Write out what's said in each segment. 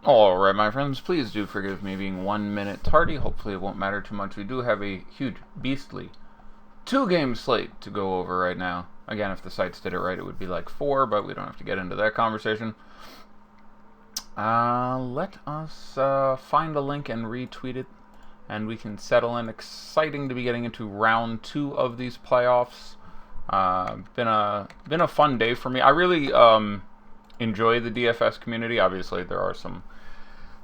Alright, my friends, please do forgive me being 1 minute tardy. Hopefully it won't matter too much. We do have a huge, beastly two-game slate to go over right now. Again, if the sites did it right, it would be like four, but we don't have to get into that conversation. Let us find a link and retweet it, and we can settle in. Exciting to be getting into round two of these playoffs. Been a fun day for me. I really enjoy the DFS community. Obviously, there are some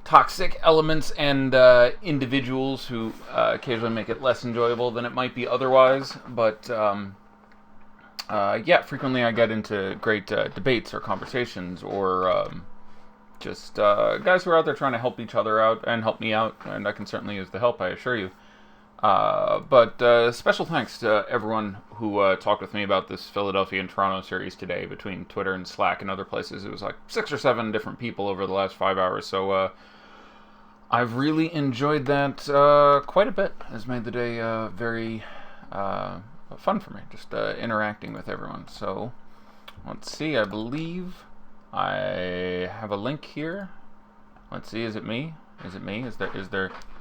toxic elements and individuals who occasionally make it less enjoyable than it might be otherwise. But yeah, frequently I get into great debates or conversations or just guys who are out there trying to help each other out and help me out, and I can certainly use the help, I assure you. But special thanks to everyone who talked with me about this Philadelphia and Toronto series today between Twitter and Slack and other places. It was like 6 or 7 different people over the last 5 hours, so I've really enjoyed that quite a bit. It's made the day very fun for me, just interacting with everyone. So let's see, I believe I have a link here. Let's see, is it me? Is it me?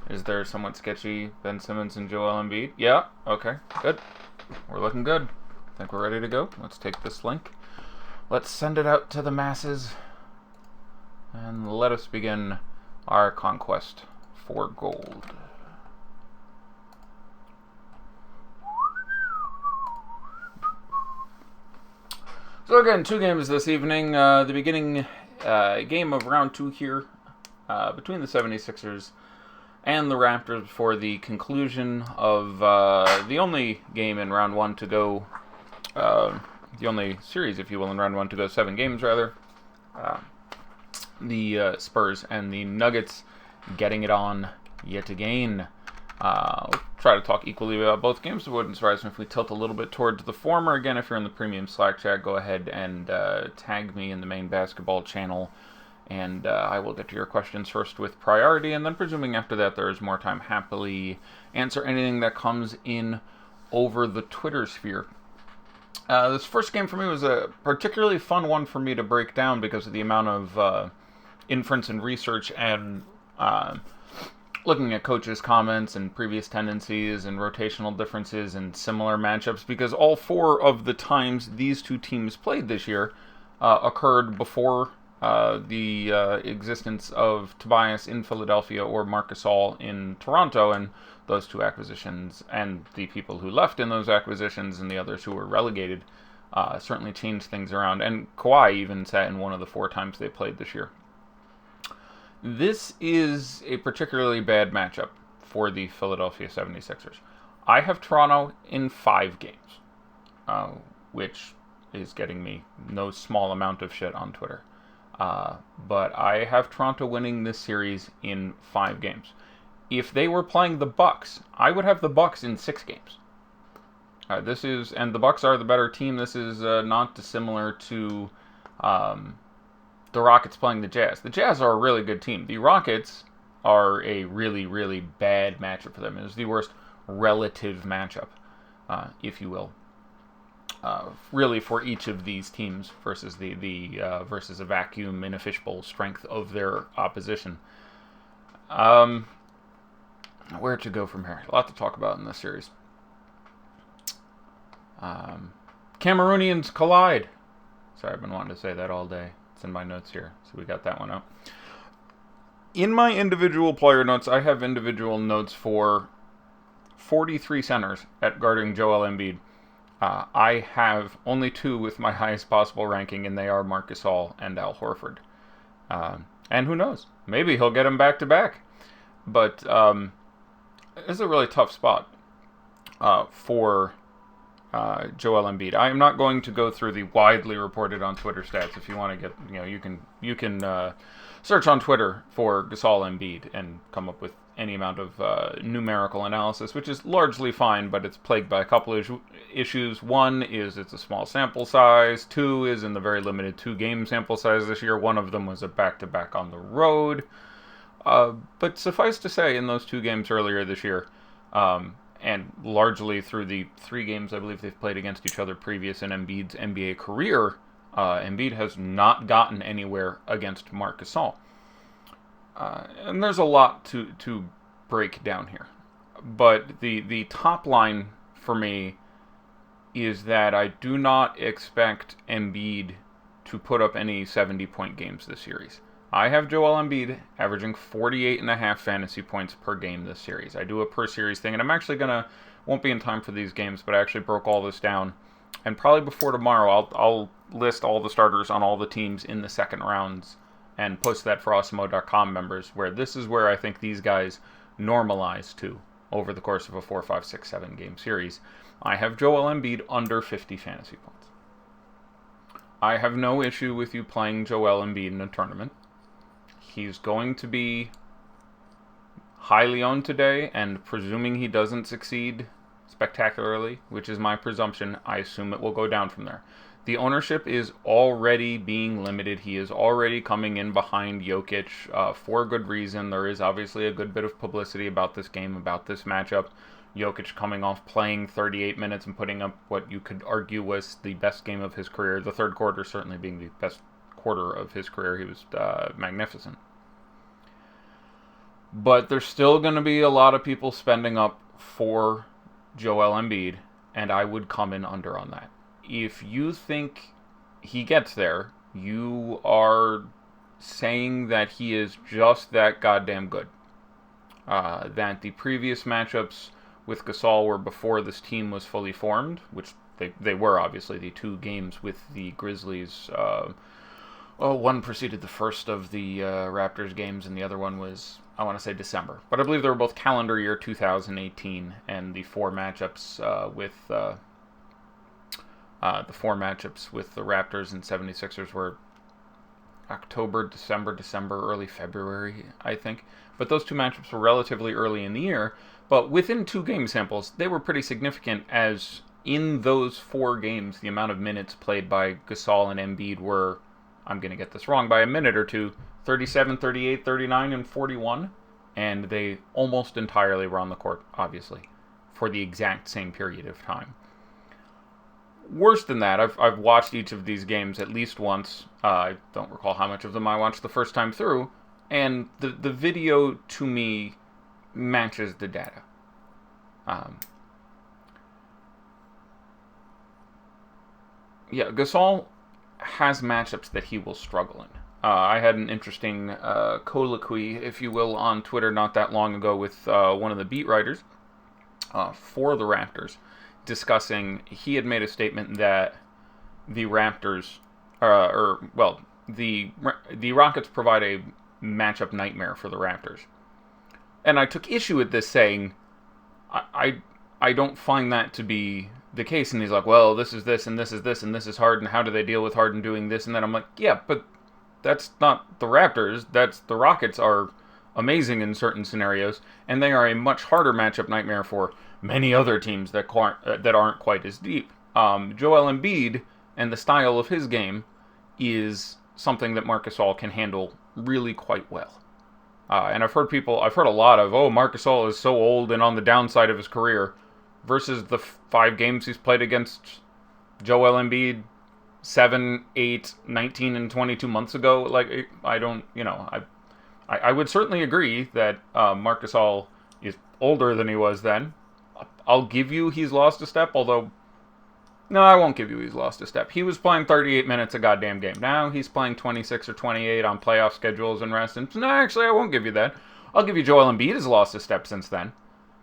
Is there somewhat sketchy Ben Simmons and Joel Embiid? Yeah, okay, good. We're looking good. I think we're ready to go. Let's take this link. Let's send it out to the masses. And let us begin our conquest for gold. So again, 2 games this evening. The beginning game of round 2 here between the 76ers and the Raptors before the conclusion of the only game in round 1 to go, the only series, if you will, in round 1 to go 7 games, rather. The Spurs and the Nuggets getting it on yet again. We'll try to talk equally about both games. It wouldn't surprise me if we tilt a little bit towards the former. Again, if you're in the premium Slack chat, go ahead and tag me in the main basketball channel, and I will get to your questions first with priority, and then presuming after that there is more time, happily answer anything that comes in over the Twitter sphere. This first game for me was a particularly fun one for me to break down because of the amount of inference and research and looking at coaches' comments and previous tendencies and rotational differences and similar matchups, because all 4 of the times these two teams played this year occurred before the existence of Tobias in Philadelphia or Marc Gasol in Toronto, and those 2 acquisitions and the people who left in those acquisitions and the others who were relegated certainly changed things around. And Kawhi even sat in one of the 4 times they played this year. This is a particularly bad matchup for the Philadelphia 76ers. I have Toronto in 5 games, which is getting me no small amount of shit on Twitter. But I have Toronto winning this series in 5 games. If they were playing the Bucks, I would have the Bucks in 6 games. And the Bucks are the better team. This is not dissimilar to the Rockets playing the Jazz. The Jazz are a really good team. The Rockets are a really, really bad matchup for them. It was the worst relative matchup, if you will, really for each of these teams versus versus a vacuum in a fishbowl strength of their opposition. Where to go from here? A lot to talk about in this series. Cameroonians collide. Sorry, I've been wanting to say that all day. It's in my notes here, so we got that one out. In my individual player notes, I have individual notes for 43 centers at guarding Joel Embiid. I have only 2 with my highest possible ranking, and they are Marc Gasol and Al Horford. And who knows? Maybe he'll get him back-to-back. But it's a really tough spot for Joel Embiid. I am not going to go through the widely reported on Twitter stats. If you want to get, you can search on Twitter for Gasol Embiid and come up with any amount of numerical analysis, which is largely fine, but it's plagued by a couple of issues. One is it's a small sample size. 2 is in the very limited 2-game sample size this year. One of them was a back-to-back on the road. But suffice to say, in those 2 games earlier this year, and largely through the 3 games I believe they've played against each other previous in Embiid's NBA career, Embiid has not gotten anywhere against Marc Gasol. And there's a lot to break down here. But the top line for me is that I do not expect Embiid to put up any 70-point games this series. I have Joel Embiid averaging 48.5 fantasy points per game this series. I do a per series thing, and I'm actually won't be in time for these games, but I actually broke all this down. And probably before tomorrow, I'll list all the starters on all the teams in the second rounds and post that for Awesemo.com members, where this is where I think these guys normalize to over the course of a 4, 5, 6, 7 game series. I have Joel Embiid under 50 fantasy points. I have no issue with you playing Joel Embiid in a tournament. He's going to be highly owned today, and presuming he doesn't succeed spectacularly, which is my presumption, I assume it will go down from there. The ownership is already being limited. He is already coming in behind Jokic for good reason. There is obviously a good bit of publicity about this game, about this matchup. Jokic coming off playing 38 minutes and putting up what you could argue was the best game of his career. The third quarter certainly being the best quarter of his career. He was magnificent. But there's still going to be a lot of people spending up for Joel Embiid, and I would come in under on that. If you think he gets there, you are saying that he is just that goddamn good. That the previous matchups with Gasol were before this team was fully formed, which they were, obviously. The 2 games with the Grizzlies, one preceded the first of the Raptors games, and the other one was, I want to say, December. But I believe they were both calendar year 2018, and the 4 matchups with the 4 matchups with the Raptors and 76ers were October, December, early February, I think. But those 2 matchups were relatively early in the year. But within 2 game samples, they were pretty significant, as in those 4 games, the amount of minutes played by Gasol and Embiid were, I'm going to get this wrong by a minute or two, 37, 38, 39, and 41. And they almost entirely were on the court, obviously, for the exact same period of time. Worse than that, I've watched each of these games at least once. I don't recall how much of them I watched the first time through. And the video, to me, matches the data. Gasol has matchups that he will struggle in. I had an interesting colloquy, if you will, on Twitter not that long ago with one of the beat writers for the Raptors, discussing, he had made a statement that the Raptors, the Rockets provide a matchup nightmare for the Raptors. And I took issue with this, saying, I don't find that to be the case. And he's like, well, this is this, and this is this, and this is Harden. How do they deal with Harden doing this? And then I'm like, yeah, but that's not the Raptors. That's the Rockets are amazing in certain scenarios, and they are a much harder matchup nightmare for many other teams that aren't quite as deep. Joel Embiid and the style of his game is something that Marc Gasol can handle really quite well. And I've heard a lot of, Marc Gasol is so old and on the downside of his career, versus the 5 games he's played against Joel Embiid 7, 8, 19, and 22 months ago. Like, I would certainly agree that Marc Gasol is older than he was then. I'll give you he's lost a step, although, no, I won't give you he's lost a step. He was playing 38 minutes a goddamn game. Now he's playing 26 or 28 on playoff schedules and rest. And no, actually, I won't give you that. I'll give you Joel Embiid has lost a step since then.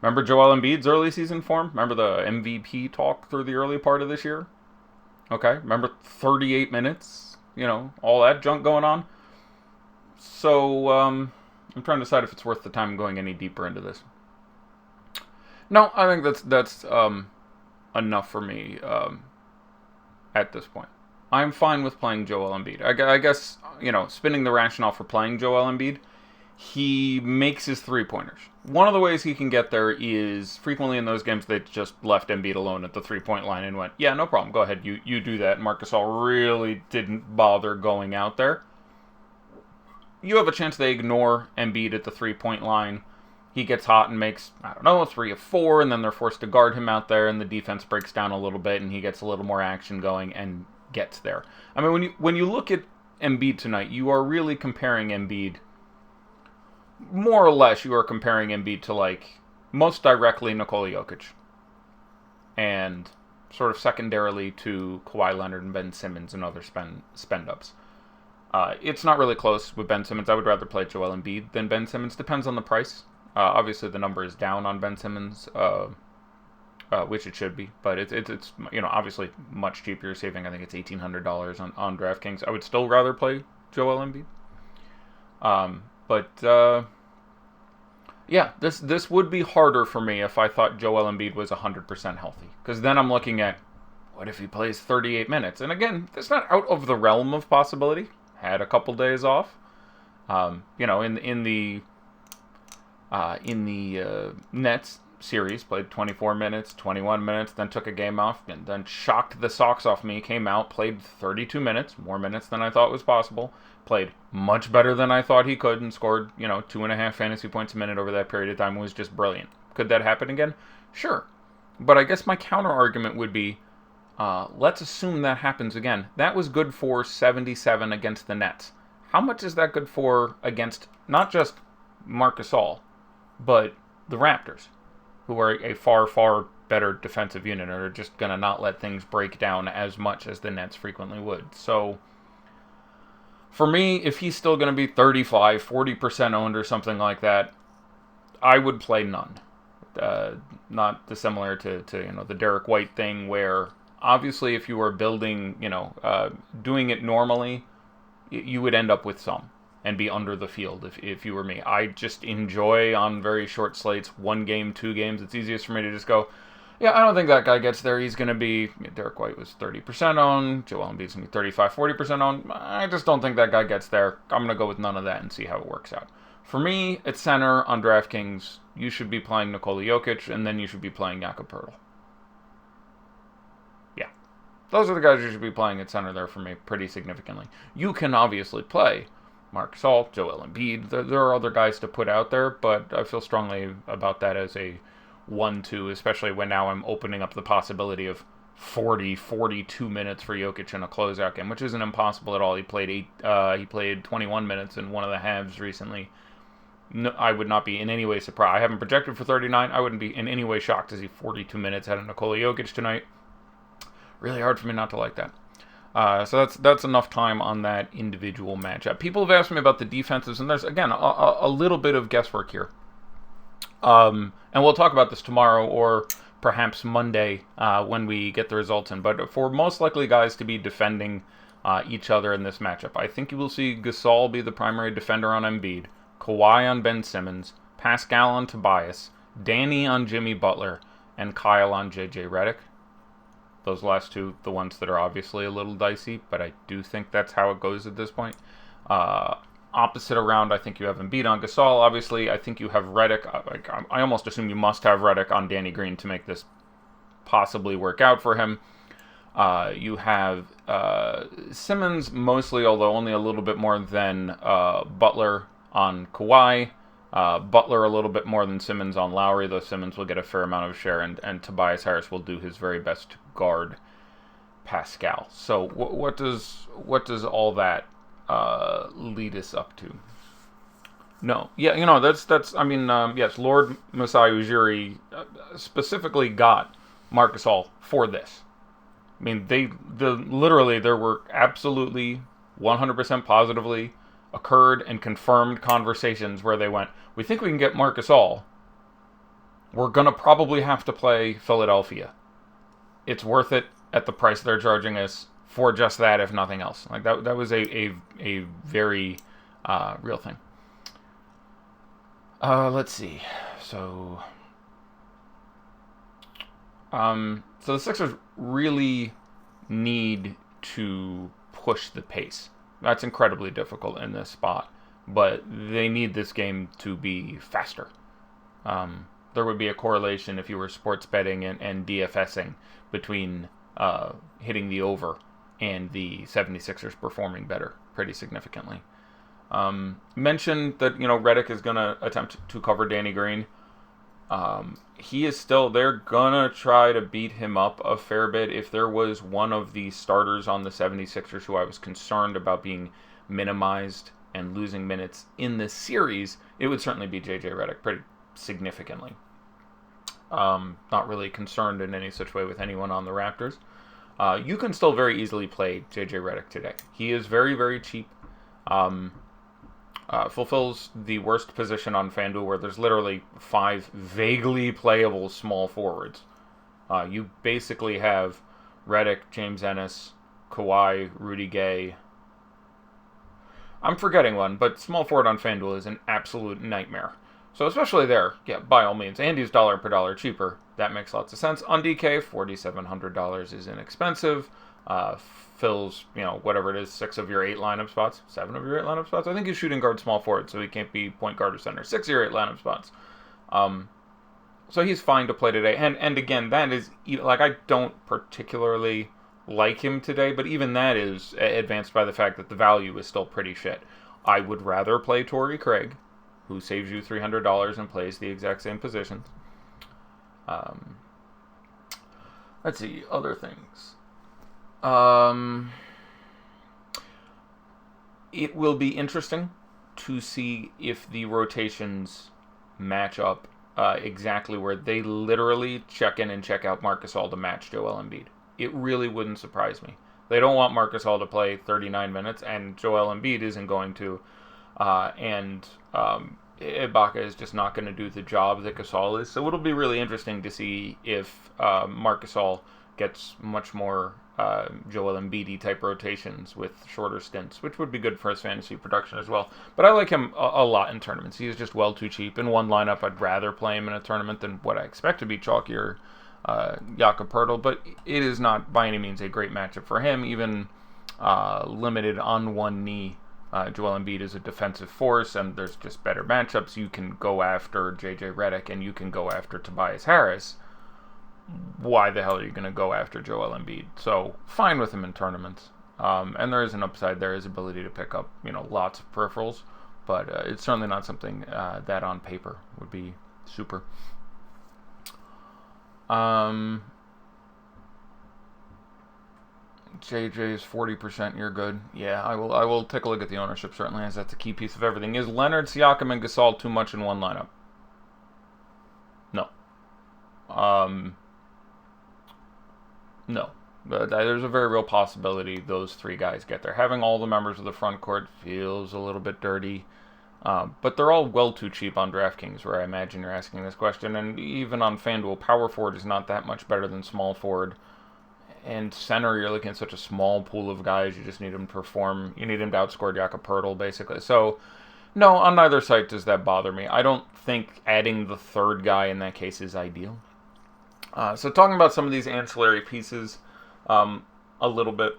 Remember Joel Embiid's early season form? Remember the MVP talk through the early part of this year? Okay, remember 38 minutes? All that junk going on? So, I'm trying to decide if it's worth the time going any deeper into this. No, I think that's enough for me at this point. I'm fine with playing Joel Embiid. I guess, spinning the rationale for playing Joel Embiid, he makes his 3-pointers. One of the ways he can get there is frequently in those games they just left Embiid alone at the 3-point line and went, yeah, no problem, go ahead, you do that. Marc Gasol really didn't bother going out there. You have a chance they ignore Embiid at the 3-point line. He gets hot and makes, 3 of 4, and then they're forced to guard him out there, and the defense breaks down a little bit, and he gets a little more action going and gets there. I mean, when you look at Embiid tonight, you are really comparing Embiid more or less, you are comparing Embiid to, like, most directly Nikola Jokic. And sort of secondarily to Kawhi Leonard and Ben Simmons and other spend-ups. It's not really close with Ben Simmons. I would rather play Joel Embiid than Ben Simmons. Depends on the price. Obviously, the number is down on Ben Simmons, which it should be. But it's obviously much cheaper. You're saving, I think it's $1,800 on DraftKings. I would still rather play Joel Embiid. Yeah, this would be harder for me if I thought Joel Embiid was 100% healthy. Because then I'm looking at, what if he plays 38 minutes? And again, that's not out of the realm of possibility. Had a couple days off. In the Nets series, played 24 minutes, 21 minutes, then took a game off, and then shocked the socks off me, came out, played 32 minutes, more minutes than I thought was possible, played much better than I thought he could, and scored, 2.5 fantasy points a minute over that period of time. Was just brilliant. Could that happen again? Sure. But I guess my counter argument would be, let's assume that happens again. That was good for 77 against the Nets. How much is that good for against not just Marc Gasol, but the Raptors, who are a far, far better defensive unit, and are just going to not let things break down as much as the Nets frequently would. So, for me, if he's still going to be 35, 40% owned or something like that, I would play none. Not dissimilar to the Derek White thing, where obviously if you were building, doing it normally, you would end up with some and be under the field if you were me. I just enjoy on very short slates, 1 game, 2 games. It's easiest for me to just go, yeah, I don't think that guy gets there. He's going to be, Derek White was 30% owned. Joel Embiid's going to be 35, 40% owned. I just don't think that guy gets there. I'm going to go with none of that and see how it works out. For me, at center on DraftKings, you should be playing Nikola Jokic, and then you should be playing Jakob Poeltl. Yeah. Those are the guys you should be playing at center there for me pretty significantly. You can obviously play Marc Gasol, Joel Embiid. There are other guys to put out there, but I feel strongly about that as a 1-2, especially when now I'm opening up the possibility of 40, 42 minutes for Jokic in a closeout game, which isn't impossible at all. He played 21 minutes in one of the halves recently. No, I would not be in any way surprised. I haven't projected for 39. I wouldn't be in any way shocked to see 42 minutes out of Nikola Jokic tonight. Really hard for me not to like that. So that's enough time on that individual matchup. People have asked me about the defenses, and there's, again, a little bit of guesswork here. And we'll talk about this tomorrow or perhaps Monday when we get the results in. But for most likely guys to be defending each other in this matchup, I think you will see Gasol be the primary defender on Embiid, Kawhi on Ben Simmons, Pascal on Tobias, Danny on Jimmy Butler, and Kyle on JJ Redick. Those last two, the ones that are obviously a little dicey, but I do think that's how it goes at this point. Opposite around, I think you have Embiid on Gasol. Obviously, I think you have Redick. I almost assume you must have Redick on Danny Green to make this possibly work out for him. You have Simmons mostly, although only a little bit more than Butler on Kawhi. Butler a little bit more than Simmons on Lowry, though Simmons will get a fair amount of share, and Tobias Harris will do his very best to guard Pascal. So what does all that lead us up to? No, yeah, that's. I mean, yes, Lord Masai Ujiri specifically got Marc Gasol for this. I mean, literally there were absolutely 100% positively occurred and confirmed conversations where they went, we think we can get Marc Gasol. We're going to probably have to play Philadelphia. It's worth it at the price they're charging us for just that, if nothing else. Like that was a very real thing. Let's see. So the Sixers really need to push the pace. That's incredibly difficult in this spot, but they need this game to be faster. There would be a correlation if you were sports betting and DFSing between hitting the over and the 76ers performing better pretty significantly. Mentioned that, Redick is going to attempt to cover Danny Green. He is still, they're going to try to beat him up a fair bit. If there was one of the starters on the 76ers who I was concerned about being minimized and losing minutes in this series, it would certainly be J.J. Redick pretty significantly. Not really concerned in any such way with anyone on the Raptors. You can still very easily play J.J. Redick today. He is very, very cheap. Fulfills the worst position on FanDuel where there's literally 5 vaguely playable small forwards. You basically have Redick, James Ennis, Kawhi, Rudy Gay. I'm forgetting one, but small forward on FanDuel is an absolute nightmare. So especially there, yeah, by all means. And he's dollar per dollar cheaper. That makes lots of sense. On DK, $4,700 is inexpensive. Fills, whatever it is, 6 of your 8 lineup spots. 7 of your 8 lineup spots. I think he's shooting guard small forward, so he can't be point guard or center. 6 of your 8 lineup spots. So he's fine to play today. And again, that is, I don't particularly like him today, but even that is advanced by the fact that the value is still pretty shit. I would rather play Torrey Craig, who saves you $300 and plays the exact same positions. Let's see, other things. It will be interesting to see if the rotations match up exactly where they literally check in and check out Marc Gasol to match Joel Embiid. It really wouldn't surprise me. They don't want Marc Gasol to play 39 minutes, and Joel Embiid isn't going to. Ibaka is just not going to do the job that Gasol is. So it'll be really interesting to see if Marc Gasol gets much more Joel Embiid type rotations with shorter stints, which would be good for his fantasy production as well. But I like him a lot in tournaments. He is just well too cheap. In one lineup, I'd rather play him in a tournament than what I expect to be chalkier Jakob Poeltl, but it is not by any means a great matchup for him. Even limited on one knee, Joel Embiid is a defensive force, and there's just better matchups. You can go after J.J. Redick, and you can go after Tobias Harris. Why the hell are you going to go after Joel Embiid? So, fine with him in tournaments. And there is an upside there, his ability to pick up, lots of peripherals, but it's certainly not something that on paper would be super. JJ is 40%, you're good. Yeah, I will take a look at the ownership, certainly, as that's a key piece of everything. Is Leonard, Siakam, and Gasol too much in one lineup? No. No. There's a very real possibility those 3 guys get there. Having all the members of the front court feels a little bit dirty. But they're all well too cheap on DraftKings, where I imagine you're asking this question. And even on FanDuel, power forward is not that much better than small forward. And center, you're looking at such a small pool of guys. You just need them to perform. You need them to outscore Jakob Poeltl, basically. So, no, on neither side does that bother me. I don't think adding the 3rd guy in that case is ideal. So talking about some of these ancillary pieces a little bit.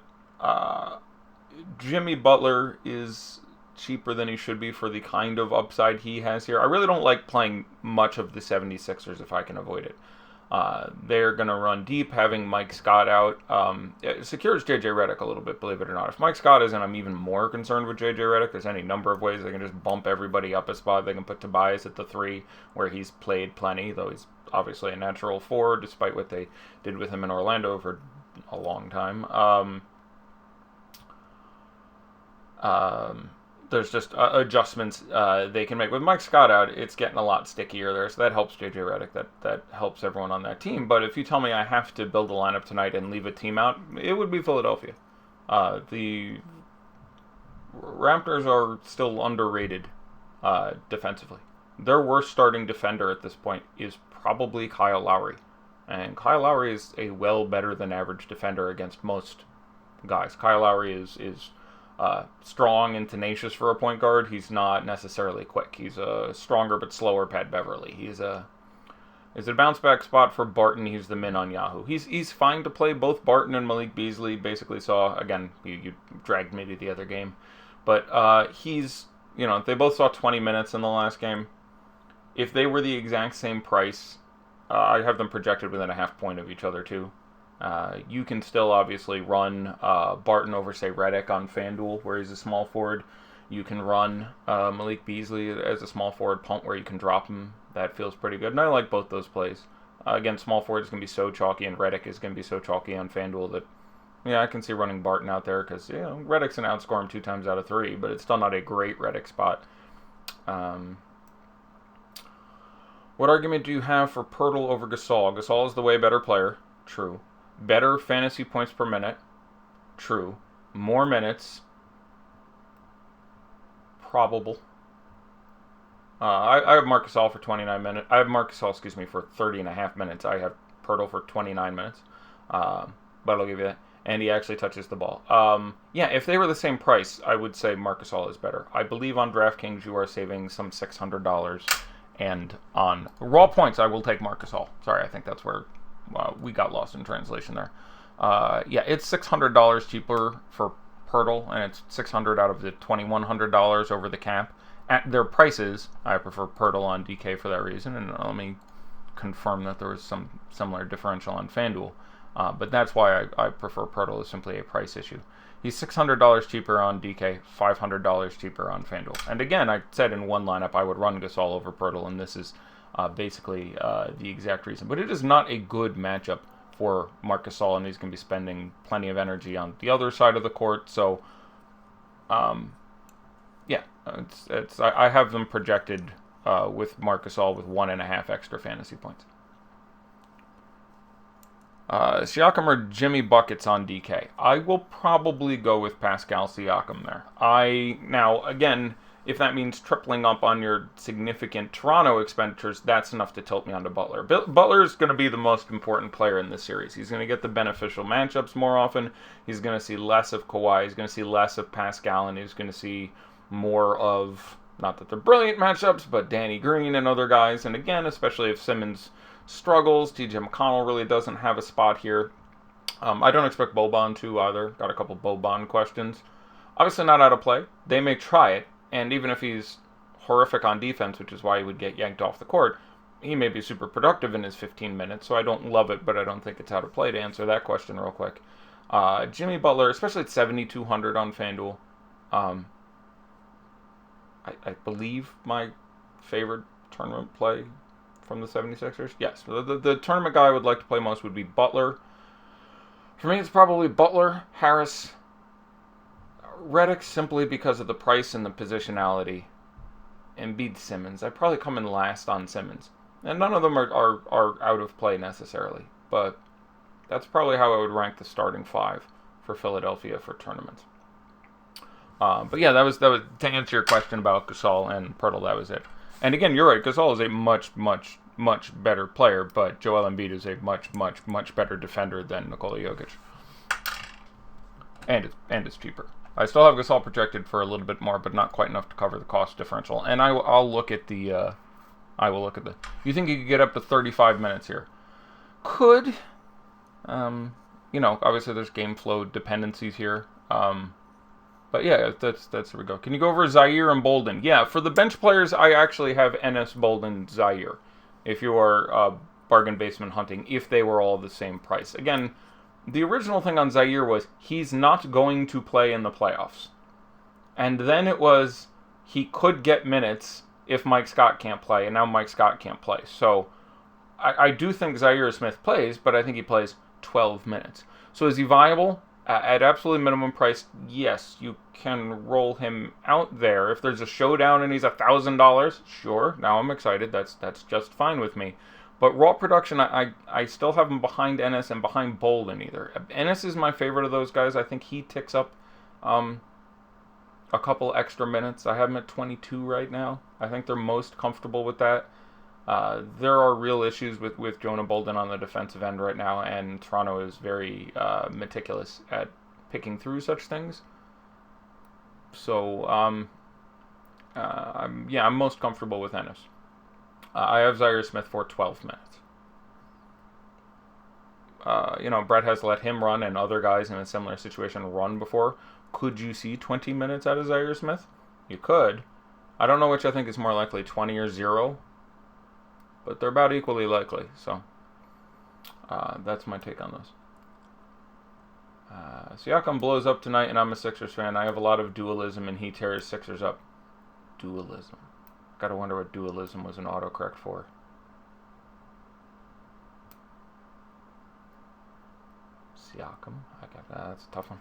Jimmy Butler is cheaper than he should be for the kind of upside he has here. I really don't like playing much of the 76ers if I can avoid it. They're going to run deep, having Mike Scott out. It secures J.J. Redick a little bit, believe it or not. If Mike Scott isn't, I'm even more concerned with J.J. Redick. There's any number of ways they can just bump everybody up a spot. They can put Tobias at the 3, where he's played plenty, though he's obviously a natural 4, despite what they did with him in Orlando for a long time. There's just adjustments they can make. With Mike Scott out, it's getting a lot stickier there, so that helps J.J. Redick. That helps everyone on that team. But if you tell me I have to build a lineup tonight and leave a team out, it would be Philadelphia. The Raptors are still underrated defensively. Their worst starting defender at this point is probably Kyle Lowry. And Kyle Lowry is a well better than average defender against most guys. Kyle Lowry is strong and tenacious for a point guard. He's not necessarily quick. He's a stronger but slower Pat Beverly. Is a bounce back spot for Barton. He's the min on Yahoo. He's fine to play. Both Barton and Malik Beasley basically saw, again, you dragged me to the other game, but they both saw 20 minutes in the last game. If they were the exact same price, I have them projected within a half point of each other too. You can still obviously run Barton over, say, Redick on FanDuel, where he's a small forward. You can run Malik Beasley as a small forward punt where you can drop him. That feels pretty good. And I like both those plays. Again, small forward is going to be so chalky, and Redick is going to be so chalky on FanDuel that Yeah, I can see running Barton out there because, you know, Redick's an outscore him 2 times out of 3, but it's still not a great Redick spot. What argument do you have for Pirtle over Gasol? Gasol is the way better player. True. Better fantasy points per minute. True. More minutes. Probable. I have Marc Gasol for 29 minutes. I have Marc Gasol, excuse me, for 30.5 minutes. I have Pirtle for 29 minutes. But I'll give you that. And he actually touches the ball. Yeah, if they were the same price, I would say Marc Gasol is better. I believe on DraftKings you are saving some $600. And on raw points, I will take Marc Gasol. Sorry, I think that's where we got lost in translation there. Yeah, it's $600 cheaper for Pirtle, and it's $600 out of the $2,100 over the cap. At their prices, I prefer Pirtle on DK for that reason, and let me confirm that there was some similar differential on FanDuel. But that's why I prefer Pirtle, is simply a price issue. He's $600 cheaper on DK, $500 cheaper on FanDuel. And again, I said in one lineup I would run Gasol over Pirtle, and this is basically the exact reason. But it is not a good matchup for Marc Gasol, and he's going to be spending plenty of energy on the other side of the court. So, yeah, I have them projected with Marc Gasol with 1.5 extra fantasy points. Siakam or Jimmy Buckets on DK. I will probably go with Pascal Siakam there. Now, again, if that means tripling up on your significant Toronto expenditures, that's enough to tilt me onto Butler. Butler is going to be the most important player in this series. He's going to get the beneficial matchups more often. He's going to see less of Kawhi. He's going to see less of Pascal, and he's going to see more of, not that they're brilliant matchups, but Danny Green and other guys. And again, especially if Simmons struggles, TJ McConnell really doesn't have a spot here. I don't expect Boban to either. Got a couple Boban questions. Obviously not out of play. They may try it, and even if he's horrific on defense, which is why he would get yanked off the court, he may be super productive in his 15 minutes, so I don't love it, but I don't think it's out of play to answer that question real quick. Jimmy Butler, especially at 7,200 on FanDuel, I believe my favorite tournament play from the 76ers? Yes. The tournament guy I would like to play most would be Butler. For me, it's probably Butler, Harris, Redick, simply because of the price and the positionality. Embiid, Simmons. I'd probably come in last on Simmons. And none of them are out of play necessarily. But that's probably how I would rank the starting 5 for Philadelphia for tournaments. But yeah, that was to answer your question about Gasol and Pirtle. That was it. And again, you're right. Gasol is a much, much, much better player, but Joel Embiid is a much, much, much better defender than Nikola Jokic. And it's cheaper. I still have Gasol projected for a little bit more, but not quite enough to cover the cost differential. And I'll look at the. You think you could get up to 35 minutes here? Could. Obviously there's game flow dependencies here. But yeah, that's where we go. Can you go over Zaire and Bolden? Yeah, for the bench players, I actually have Enes, Bolden, Zaire. If you are bargain basement hunting, if they were all the same price. Again, the original thing on Zaire was he's not going to play in the playoffs. And then it was he could get minutes if Mike Scott can't play, and now Mike Scott can't play. So I do think Zaire Smith plays, but I think he plays 12 minutes. So is he viable? At absolute minimum price, yes, you can roll him out there. If there's a showdown and he's $1,000, sure, now I'm excited. That's just fine with me. But raw production, I still have him behind Enes and behind Bolden either. Enes is my favorite of those guys. I think he ticks up a couple extra minutes. I have him at 22 right now. I think they're most comfortable with that. There are real issues with Jonah Bolden on the defensive end right now, and Toronto is very meticulous at picking through such things. So, I'm most comfortable with Enes. I have Zaire Smith for 12 minutes. Brett has let him run and other guys in a similar situation run before. Could you see 20 minutes out of Zaire Smith? You could. I don't know which I think is more likely, 20 or 0. But they're about equally likely, so that's my take on those. Siakam blows up tonight, and I'm a Sixers fan. I have a lot of dualism, and he tears Sixers up. Dualism. Gotta wonder what dualism was an autocorrect for. Siakam. That's a tough one.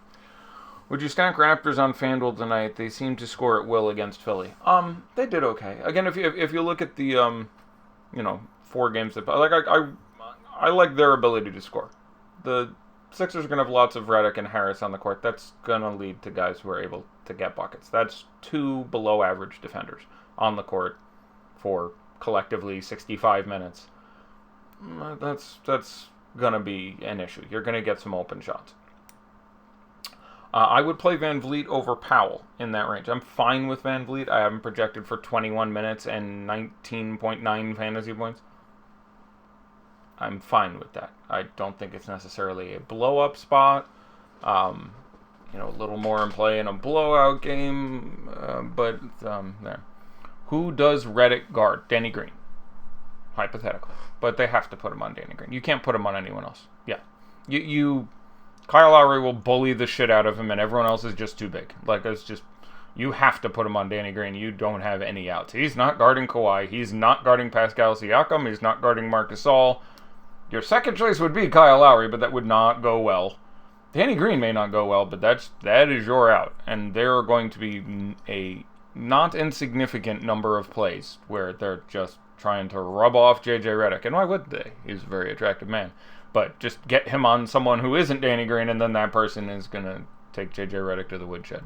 Would you stack Raptors on FanDuel tonight? They seem to score at will against Philly. They did okay. Again, if you look at the 4 games that I like their ability to score. The Sixers are going to have lots of Redick and Harris on the court. That's going to lead to guys who are able to get buckets. That's 2 below-average defenders on the court for collectively 65 minutes. That's going to be an issue. You're going to get some open shots. I would play Van Vliet over Powell in that range. I'm fine with Van Vliet. I have him projected for 21 minutes and 19.9 fantasy points. I'm fine with that. I don't think it's necessarily a blow-up spot. A little more in play in a blowout game. But there. Who does Redick guard? Danny Green. Hypothetically. But they have to put him on Danny Green. You can't put him on anyone else. Yeah. Kyle Lowry will bully the shit out of him, and everyone else is just too big. You have to put him on Danny Green. You don't have any outs. He's not guarding Kawhi. He's not guarding Pascal Siakam. He's not guarding Marc Gasol. Your second choice would be Kyle Lowry, but that would not go well. Danny Green may not go well, but that is your out. And there are going to be a not insignificant number of plays where they're just trying to rub off J.J. Redick. And why would they? He's a very attractive man. But just get him on someone who isn't Danny Green, and then that person is going to take J.J. Redick to the woodshed.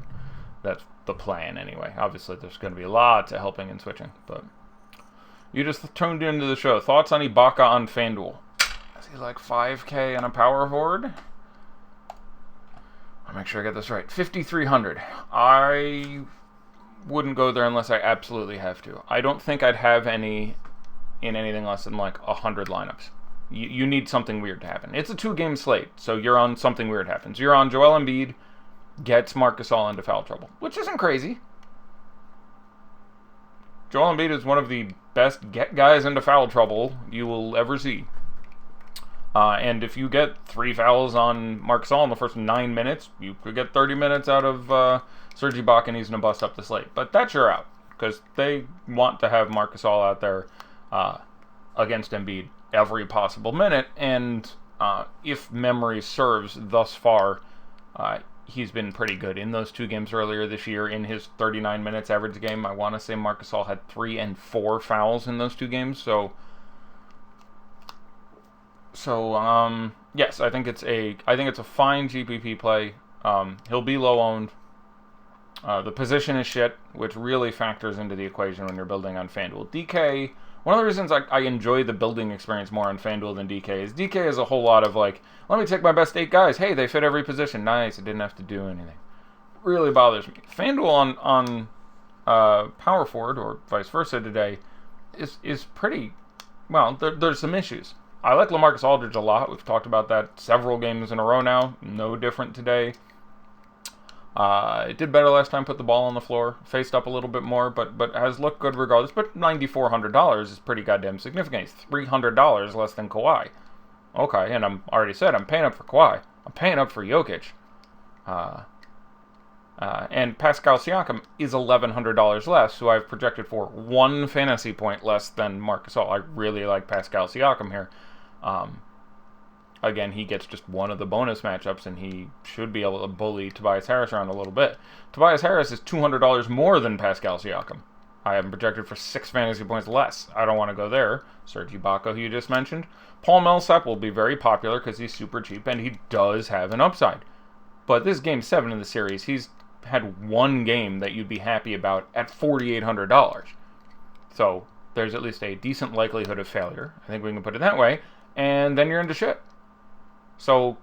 That's the plan, anyway. Obviously, there's going to be lots of helping and switching. But you just tuned into the show. Thoughts on Ibaka on FanDuel? Is he like 5K on a power forward? I'll make sure I get this right. 5,300. I wouldn't go there unless I absolutely have to. I don't think I'd have any in anything less than like 100 lineups. You need something weird to happen. It's a 2-game slate, so you're on something weird happens. You're on Joel Embiid gets Marc Gasol into foul trouble, which isn't crazy. Joel Embiid is one of the best get guys into foul trouble you will ever see. And if you get 3 fouls on Marc Gasol in the first 9 minutes, you could get 30 minutes out of Serge Ibaka, and he's going to bust up the slate. But that's your out, because they want to have Marc Gasol out there against Embiid every possible minute, and if memory serves thus far, he's been pretty good in those 2 games earlier this year. In his 39 minutes average game, I want to say Marc Gasol had 3 and 4 fouls in those 2 games, so yes, I think it's a fine GPP play. He'll be low owned. The position is shit, which really factors into the equation when you're building on FanDuel. DK, one of the reasons I enjoy the building experience more on FanDuel than DK is a whole lot of like, let me take my best 8 guys. Hey, they fit every position. Nice. I didn't have to do anything. Really bothers me. FanDuel on power forward or vice versa today is pretty, well, there's some issues. I like LaMarcus Aldridge a lot. We've talked about that several games in a row now. No different today. It did better last time, put the ball on the floor, faced up a little bit more, but has looked good regardless. But $9,400 is pretty goddamn significant. It's $300 less than Kawhi. Okay, and I'm already said I'm paying up for Kawhi. I'm paying up for Jokic. And Pascal Siakam is $1,100 less, who I've projected for 1 fantasy point less than Marc Gasol. I really like Pascal Siakam here. Again, he gets just one of the bonus matchups, and he should be able to bully Tobias Harris around a little bit. Tobias Harris is $200 more than Pascal Siakam. I have him projected for 6 fantasy points less. I don't want to go there. Serge Ibaka, who you just mentioned. Paul Millsap will be very popular because he's super cheap, and he does have an upside. But this is Game 7 in the series. He's had 1 game that you'd be happy about at $4,800. So there's at least a decent likelihood of failure. I think we can put it that way. And then you're into shit. So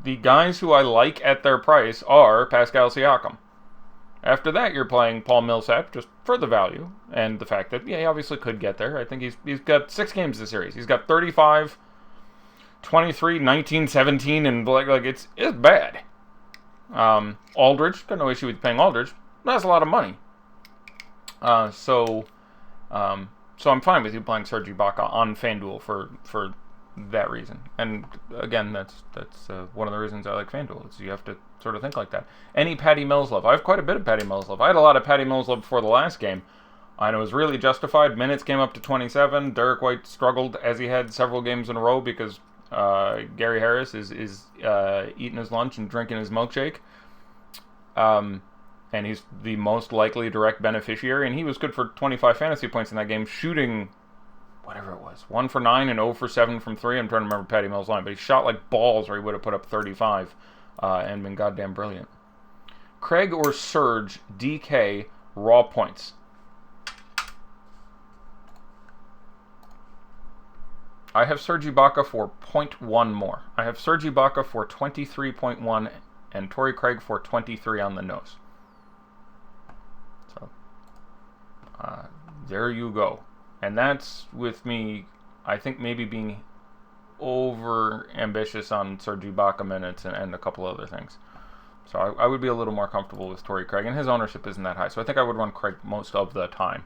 the guys who I like at their price are Pascal Siakam. After that, you're playing Paul Millsap just for the value and the fact that, yeah, he obviously could get there. I think he's got 6 games this series. He's got 35, 23, 19, 17, and it's bad. Aldridge, got no issue with paying Aldridge. That's a lot of money. So I'm fine with you playing Serge Ibaka on FanDuel for that reason. And again, that's one of the reasons I like FanDuel. Is you have to sort of think like that. Any Patty Mills love? I have quite a bit of Patty Mills love. I had a lot of Patty Mills love before the last game, and it was really justified. Minutes came up to 27. Derek White struggled, as he had several games in a row, because Gary Harris is eating his lunch and drinking his milkshake. And he's the most likely direct beneficiary. And he was good for 25 fantasy points in that game, shooting whatever it was, 1 for 9 and 0 for 7 from 3. I'm trying to remember Patty Mills' line, but he shot like balls, or he would have put up 35 and been goddamn brilliant. Craig or Serge, DK, raw points. I have Serge Ibaka for 0.1 more. I have Serge Ibaka for 23.1 and Torrey Craig for 23 on the nose. So, there you go. And that's with me, I think, maybe being over ambitious on Serge Ibaka minutes and a couple other things. So I would be a little more comfortable with Torrey Craig, and his ownership isn't that high. So I think I would run Craig most of the time.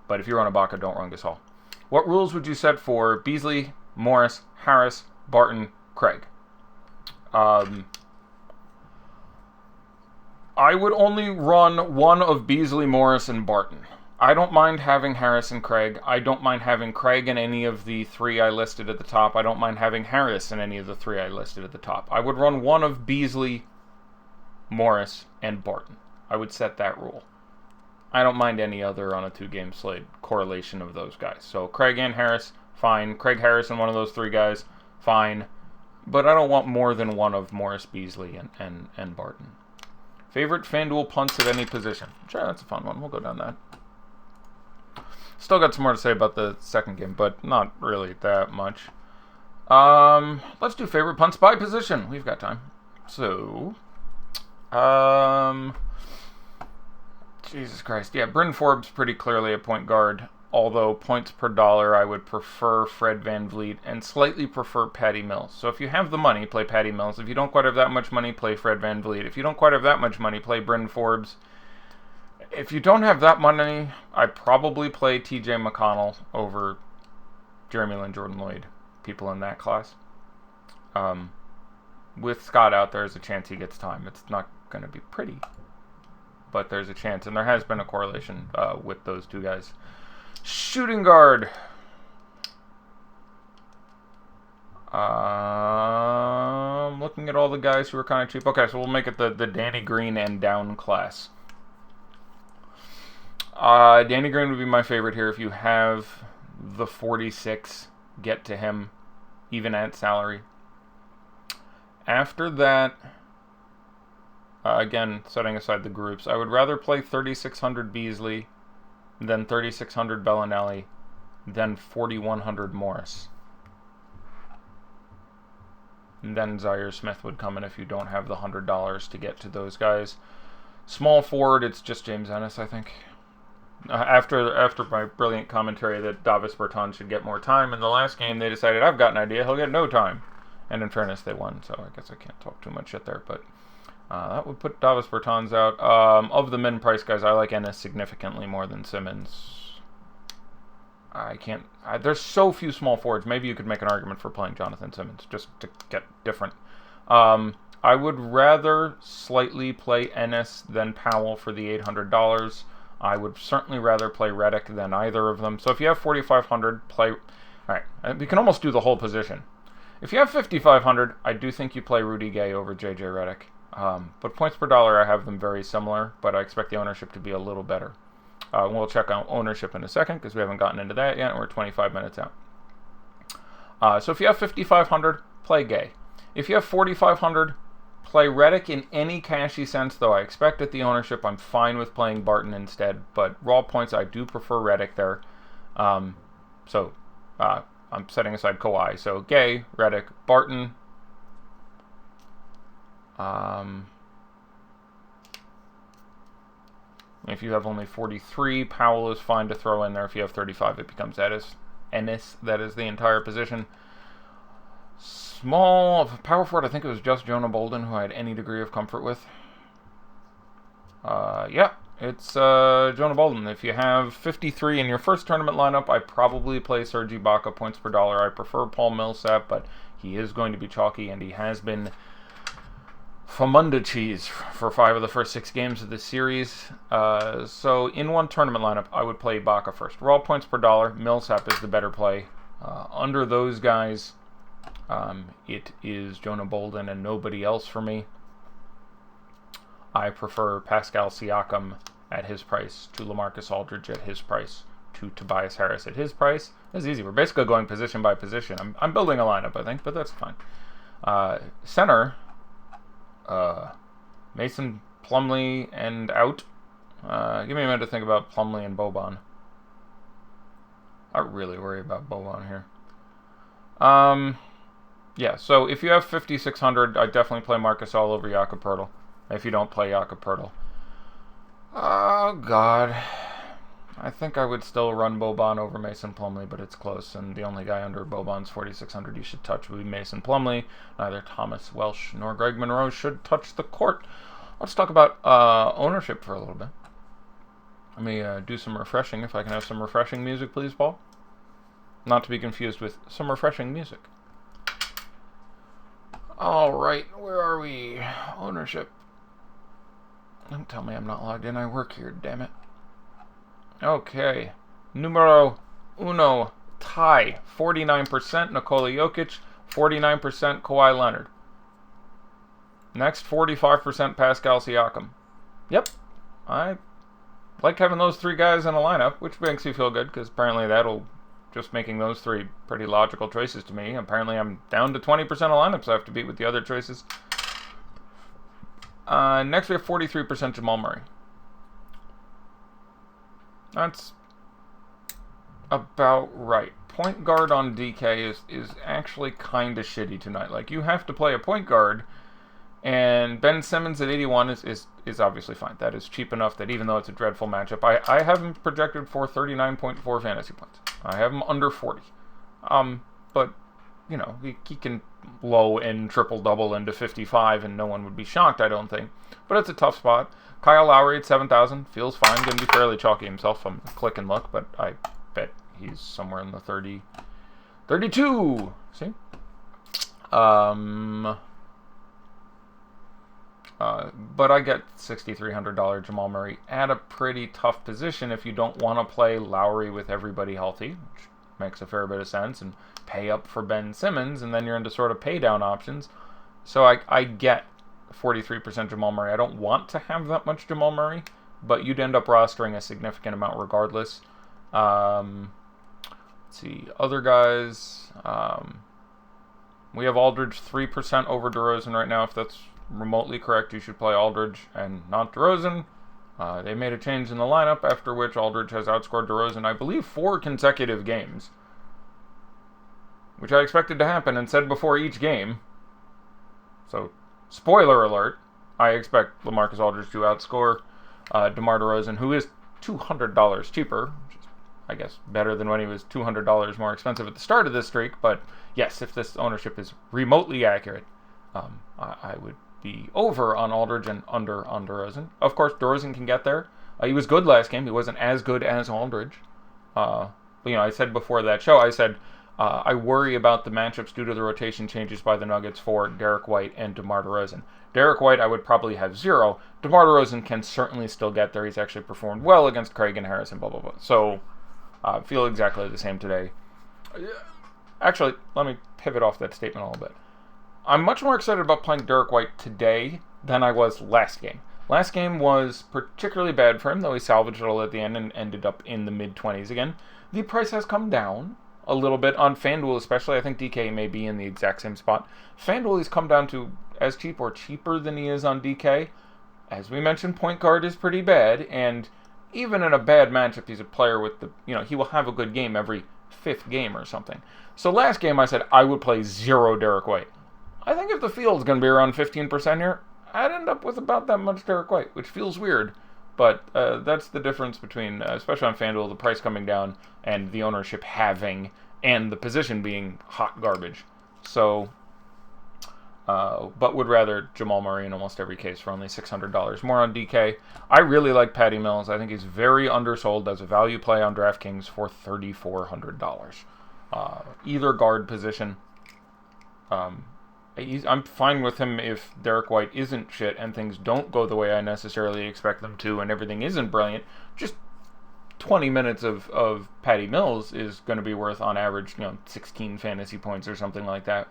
But if you run Ibaka, don't run Gasol. What rules would you set for Beasley, Morris, Harris, Barton, Craig? I would only run one of Beasley, Morris, and Barton. I don't mind having Harris and Craig. I don't mind having Craig in any of the 3 I listed at the top. I don't mind having Harris in any of the 3 I listed at the top. I would run one of Beasley, Morris, and Barton. I would set that rule. I don't mind any other on a 2-game slate correlation of those guys. So Craig and Harris, fine. Craig Harris and one of those 3 guys, fine. But I don't want more than one of Morris, Beasley, and Barton. Favorite FanDuel punts at any position? Sure, that's a fun one. We'll go down that. Still got some more to say about the second game, but not really that much. Let's do favorite punts by position. We've got time. So, Jesus Christ. Yeah, Bryn Forbes pretty clearly a point guard. Although points per dollar, I would prefer Fred VanVleet and slightly prefer Patty Mills. So if you have the money, play Patty Mills. If you don't quite have that much money, play Fred VanVleet. If you don't quite have that much money, play Bryn Forbes. If you don't have that money, I'd probably play TJ McConnell over Jeremy Lin, Jordan Lloyd, people in that class. With Scott out, there's a chance he gets time. It's not going to be pretty, but there's a chance, and there has been a correlation with those 2 guys. Shooting guard. Looking at all the guys who are kind of cheap. Okay, so we'll make it the Danny Green and down class. Danny Green would be my favorite here. If you have the 46, get to him, even at salary. After that, again, setting aside the groups, I would rather play 3,600 Beasley than 3,600 Bellinelli than 4,100 Morris. And then Zaire Smith would come in if you don't have the $100 to get to those guys. Small forward, it's just James Ennis, I think. After my brilliant commentary that Davis Bertans should get more time in the last game, they decided, I've got an idea, he'll get no time. And in fairness, they won, so I guess I can't talk too much shit there. But that would put Davis Bertans out. Of the min-price guys, I like Ennis significantly more than Simmons. I can't... there's so few small forwards. Maybe you could make an argument for playing Jonathan Simmons, just to get different. I would rather slightly play Ennis than Powell for the $800. I would certainly rather play Redick than either of them. So if you have 4,500, play... Alright, we can almost do the whole position. If you have 5,500, I do think you play Rudy Gay over JJ Redick. But points per dollar, I have them very similar, but I expect the ownership to be a little better. We'll check on ownership in a second, because we haven't gotten into that yet, and we're 25 minutes out. So if you have 5,500, play Gay. If you have 4,500, play Redick in any cashy sense, though I expect at the ownership I'm fine with playing Barton instead, but raw points, I do prefer Redick there. So I'm setting aside Kawhi. So Gay, Redick, Barton. If you have only 43, Powell is fine to throw in there. If you have 35, it becomes Ennis. That is the entire position. Small power forward, I think it was just Jonah Bolden who I had any degree of comfort with. Yeah, it's Jonah Bolden. If you have 53 in your first tournament lineup, I probably play Serge Ibaka points per dollar. I prefer Paul Millsap, but he is going to be chalky, and he has been Famunda cheese for 5 of the first 6 games of this series. So in one tournament lineup, I would play Ibaka first. Raw points per dollar, Millsap is the better play. Under those guys, It is Jonah Bolden and nobody else for me. I prefer Pascal Siakam at his price to LaMarcus Aldridge at his price to Tobias Harris at his price. It's easy. We're basically going position by position. I'm building a lineup, I think, but that's fine. Center, Mason Plumlee and out. Give me a minute to think about Plumlee and Boban. I really worry about Boban here. Yeah, so if you have 5,600, I definitely play Marcus all over Jakob Poeltl. If you don't play Jakob Poeltl. Oh, God. I think I would still run Boban over Mason Plumlee, but it's close, and the only guy under Boban's 4,600 you should touch would be Mason Plumlee. Neither Thomas Welsh nor Greg Monroe should touch the court. Let's talk about ownership for a little bit. Let me do some refreshing. If I can have some refreshing music, please, Paul. Not to be confused with some refreshing music. All right, where are we? Ownership. Don't tell me I'm not logged in. I work here, damn it. Okay. Numero uno, tie. 49% Nikola Jokic, 49% Kawhi Leonard. Next, 45% Pascal Siakam. Yep. I like having those three guys in a lineup, which makes me feel good, because apparently that'll just making those three pretty logical choices to me. Apparently I'm down to 20% of lineups I have to beat with the other choices. Next we have 43% Jamal Murray. That's about right. Point guard on DK is actually kind of shitty tonight. Like, you have to play a point guard, and Ben Simmons at 81 is obviously fine. That is cheap enough that even though it's a dreadful matchup, I have him projected for 39.4 fantasy points. I have him under 40. But, you know, he can low and triple-double into 55, and no one would be shocked, I don't think. But it's a tough spot. Kyle Lowry at 7,000 feels fine. Going to be fairly chalky himself. I'm click and look, but I bet he's somewhere in the 30, 32. See? But I get $6,300 Jamal Murray at a pretty tough position if you don't want to play Lowry with everybody healthy, which makes a fair bit of sense, and pay up for Ben Simmons, and then you're into sort of pay down options. So I get 43% Jamal Murray. I don't want to have that much Jamal Murray, but you'd end up rostering a significant amount regardless. Let's see, other guys. We have Aldridge 3% over DeRozan right now. If that's remotely correct, you should play Aldridge and not DeRozan. They made a change in the lineup, after which Aldridge has outscored DeRozan, I believe, 4 consecutive games, which I expected to happen and said before each game. So, spoiler alert, I expect LaMarcus Aldridge to outscore DeMar DeRozan, who is $200 cheaper, which is, I guess, better than when he was $200 more expensive at the start of this streak. But yes, if this ownership is remotely accurate, I would be over on Aldridge and under on DeRozan. Of course, DeRozan can get there. He was good last game. He wasn't as good as Aldridge. But, you know, I said before that show, I said, I worry about the matchups due to the rotation changes by the Nuggets for Derek White and DeMar DeRozan. Derek White, I would probably have 0. DeMar DeRozan can certainly still get there. He's actually performed well against Craig and Harris and blah, blah, blah. So, I feel exactly the same today. Actually, let me pivot off that statement a little bit. I'm much more excited about playing Derek White today than I was last game. Last game was particularly bad for him, though he salvaged it all at the end and ended up in the mid-20s again. The price has come down a little bit on FanDuel especially. I think DK may be in the exact same spot. FanDuel has come down to as cheap or cheaper than he is on DK. As we mentioned, point guard is pretty bad, and even in a bad matchup, he's a player with the, you know, he will have a good game every 5th game or something. So last game I said I would play 0 Derek White. I think if the field's going to be around 15% here, I'd end up with about that much Derek White, which feels weird. But that's the difference between, especially on FanDuel, the price coming down and the ownership halving and the position being hot garbage. So, but would rather Jamal Murray in almost every case for only $600 more on DK. I really like Patty Mills. I think he's very undersold as a value play on DraftKings for $3,400. Either guard position. I'm fine with him if Derek White isn't shit and things don't go the way I necessarily expect them to and everything isn't brilliant. Just 20 minutes of Patty Mills is going to be worth, on average, 16 fantasy points or something like that.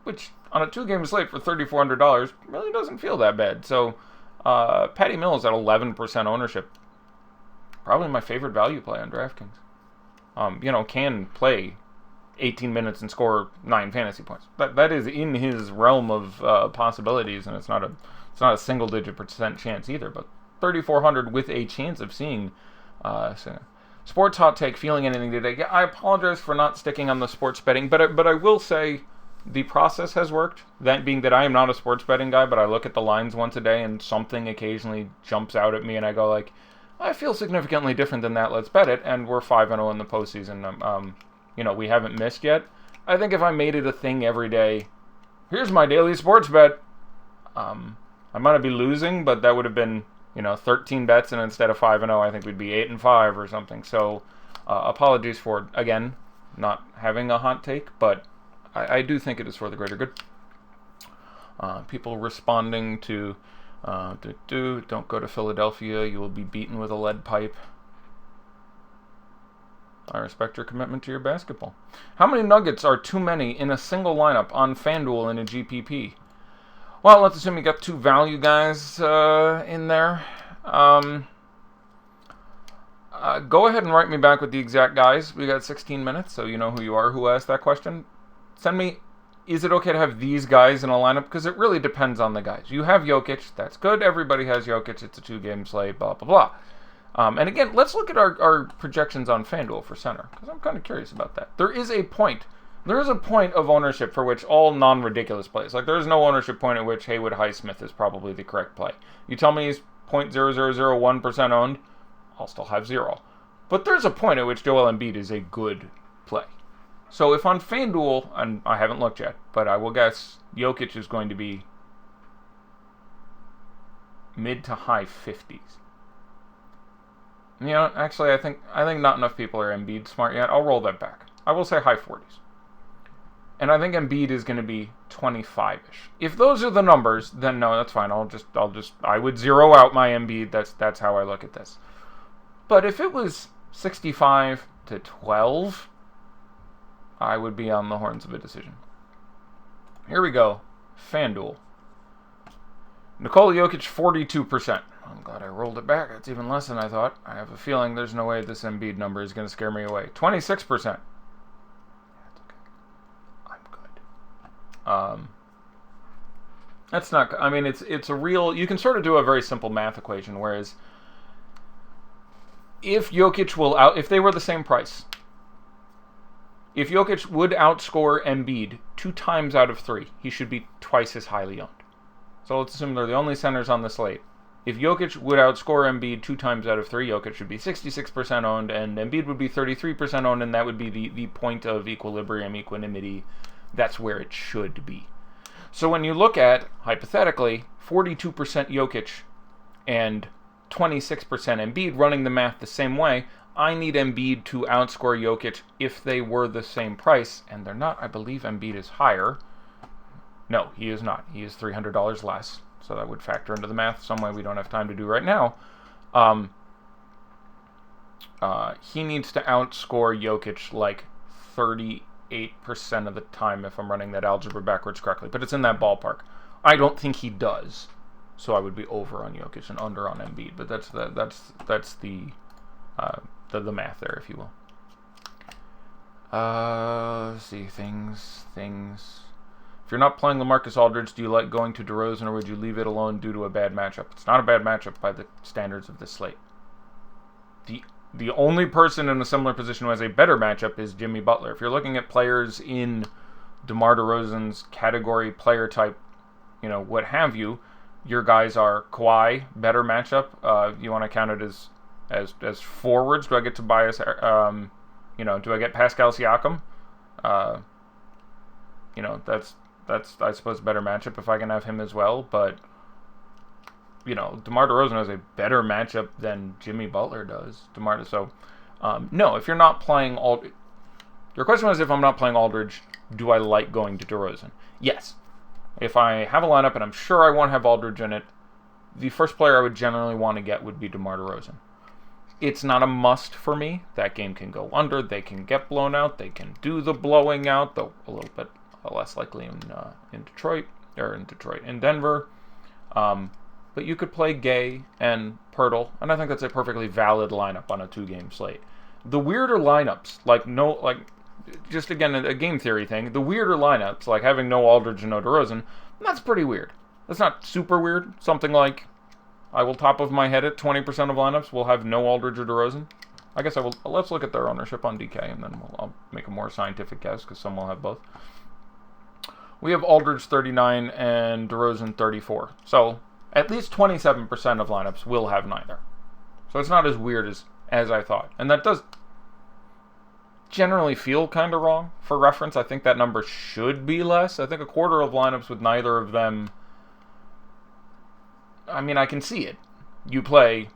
which on a 2-game slate for $3,400 really doesn't feel that bad. So Patty Mills at 11% ownership, probably my favorite value play on DraftKings. Can play 18 minutes and score 9 fantasy points. That is in his realm of possibilities, and it's not a single-digit % chance either. But 3,400 with a chance of seeing. Sports hot take. Feeling anything today? Yeah, I apologize for not sticking on the sports betting, but I will say the process has worked. That being that I am not a sports betting guy, but I look at the lines once a day, and something occasionally jumps out at me, and I go like, I feel significantly different than that. Let's bet it, and we're 5-0 in the postseason. We haven't missed yet. I think if I made it a thing every day, here's my daily sports bet, I might be losing, but that would have been, 13 bets, and instead of 5-0, I think we'd be 8-5 or something. So, apologies for, again, not having a hot take, but I do think it is for the greater good. People responding to, don't go to Philadelphia, you will be beaten with a lead pipe. I respect your commitment to your basketball. How many Nuggets are too many in a single lineup on FanDuel in a GPP? Well, let's assume you got 2 value guys in there. Go ahead and write me back with the exact guys. We got 16 minutes, so you know who you are who asked that question. Send me, is it okay to have these guys in a lineup? Because it really depends on the guys. You have Jokic, that's good. Everybody has Jokic. It's a 2-game slate, blah, blah, blah. And again, let's look at our projections on FanDuel for center, because I'm kind of curious about that. There is a point of ownership for which all non-ridiculous plays, like there's no ownership point at which Haywood Highsmith is probably the correct play. You tell me he's 0.0001% owned, I'll still have 0. But there's a point at which Joel Embiid is a good play. So if on FanDuel, and I haven't looked yet, but I will guess Jokic is going to be mid to high 50s. Actually, I think not enough people are Embiid smart yet. I'll roll that back. I will say high 40s. And I think Embiid is going to be 25-ish. If those are the numbers, then no, that's fine. I would zero out my Embiid. That's how I look at this. But if it was 65 to 12, I would be on the horns of a decision. Here we go. FanDuel. Nikola Jokic, 42%. I'm glad I rolled it back. It's even less than I thought. I have a feeling there's no way this Embiid number is going to scare me away. 26%. That's okay. I'm good. That's not... I mean, it's a real... You can sort of do a very simple math equation, whereas if Jokic will if they were the same price, if Jokic would outscore Embiid 2 times out of 3, he should be twice as highly owned. So let's assume they're the only centers on the slate. If Jokic would outscore Embiid 2 times out of 3, Jokic should be 66% owned, and Embiid would be 33% owned, and that would be the point of equilibrium, equanimity. That's where it should be. So when you look at, hypothetically, 42% Jokic and 26% Embiid, running the math the same way, I need Embiid to outscore Jokic if they were the same price, and they're not. I believe Embiid is higher. No, he is not. He is $300 less. So that would factor into the math some way we don't have time to do right now. He needs to outscore Jokic like 38% of the time if I'm running that algebra backwards correctly. But it's in that ballpark. I don't think he does. So I would be over on Jokic and under on Embiid. But that's the math there, if you will. Let's see, things. If you're not playing LaMarcus Aldridge, do you like going to DeRozan, or would you leave it alone due to a bad matchup? It's not a bad matchup by the standards of this slate. The only person in a similar position who has a better matchup is Jimmy Butler. If you're looking at players in DeMar DeRozan's category, player type, what have you, your guys are Kawhi, better matchup. You want to count it as forwards. Do I get Tobias? Do I get Pascal Siakam? That's I suppose a better matchup if I can have him as well. But DeMar DeRozan has a better matchup than Jimmy Butler does. No, if you're not playing Aldridge, your question was if I'm not playing Aldridge, do I like going to DeRozan? Yes. If I have a lineup and I'm sure I won't have Aldridge in it, the first player I would generally want to get would be DeMar DeRozan. It's not a must for me. That game can go under. They can get blown out. They can do the blowing out, though a little bit less likely in Denver. But you could play Gay and Pirtle, and I think that's a perfectly valid lineup on a 2-game slate. The weirder lineups, just again a game theory thing, the weirder lineups, like having no Aldridge and no DeRozan, that's pretty weird. That's not super weird. Something like, I will top of my head at 20% of lineups will have no Aldridge or DeRozan. I guess I will. Let's look at their ownership on DK, and then I'll make a more scientific guess, because some will have both. We have Aldridge 39 and DeRozan 34. So at least 27% of lineups will have neither. So it's not as weird as I thought. And that does generally feel kind of wrong. For reference, I think that number should be less. I think a quarter of lineups with neither of them, I mean, I can see it. You play,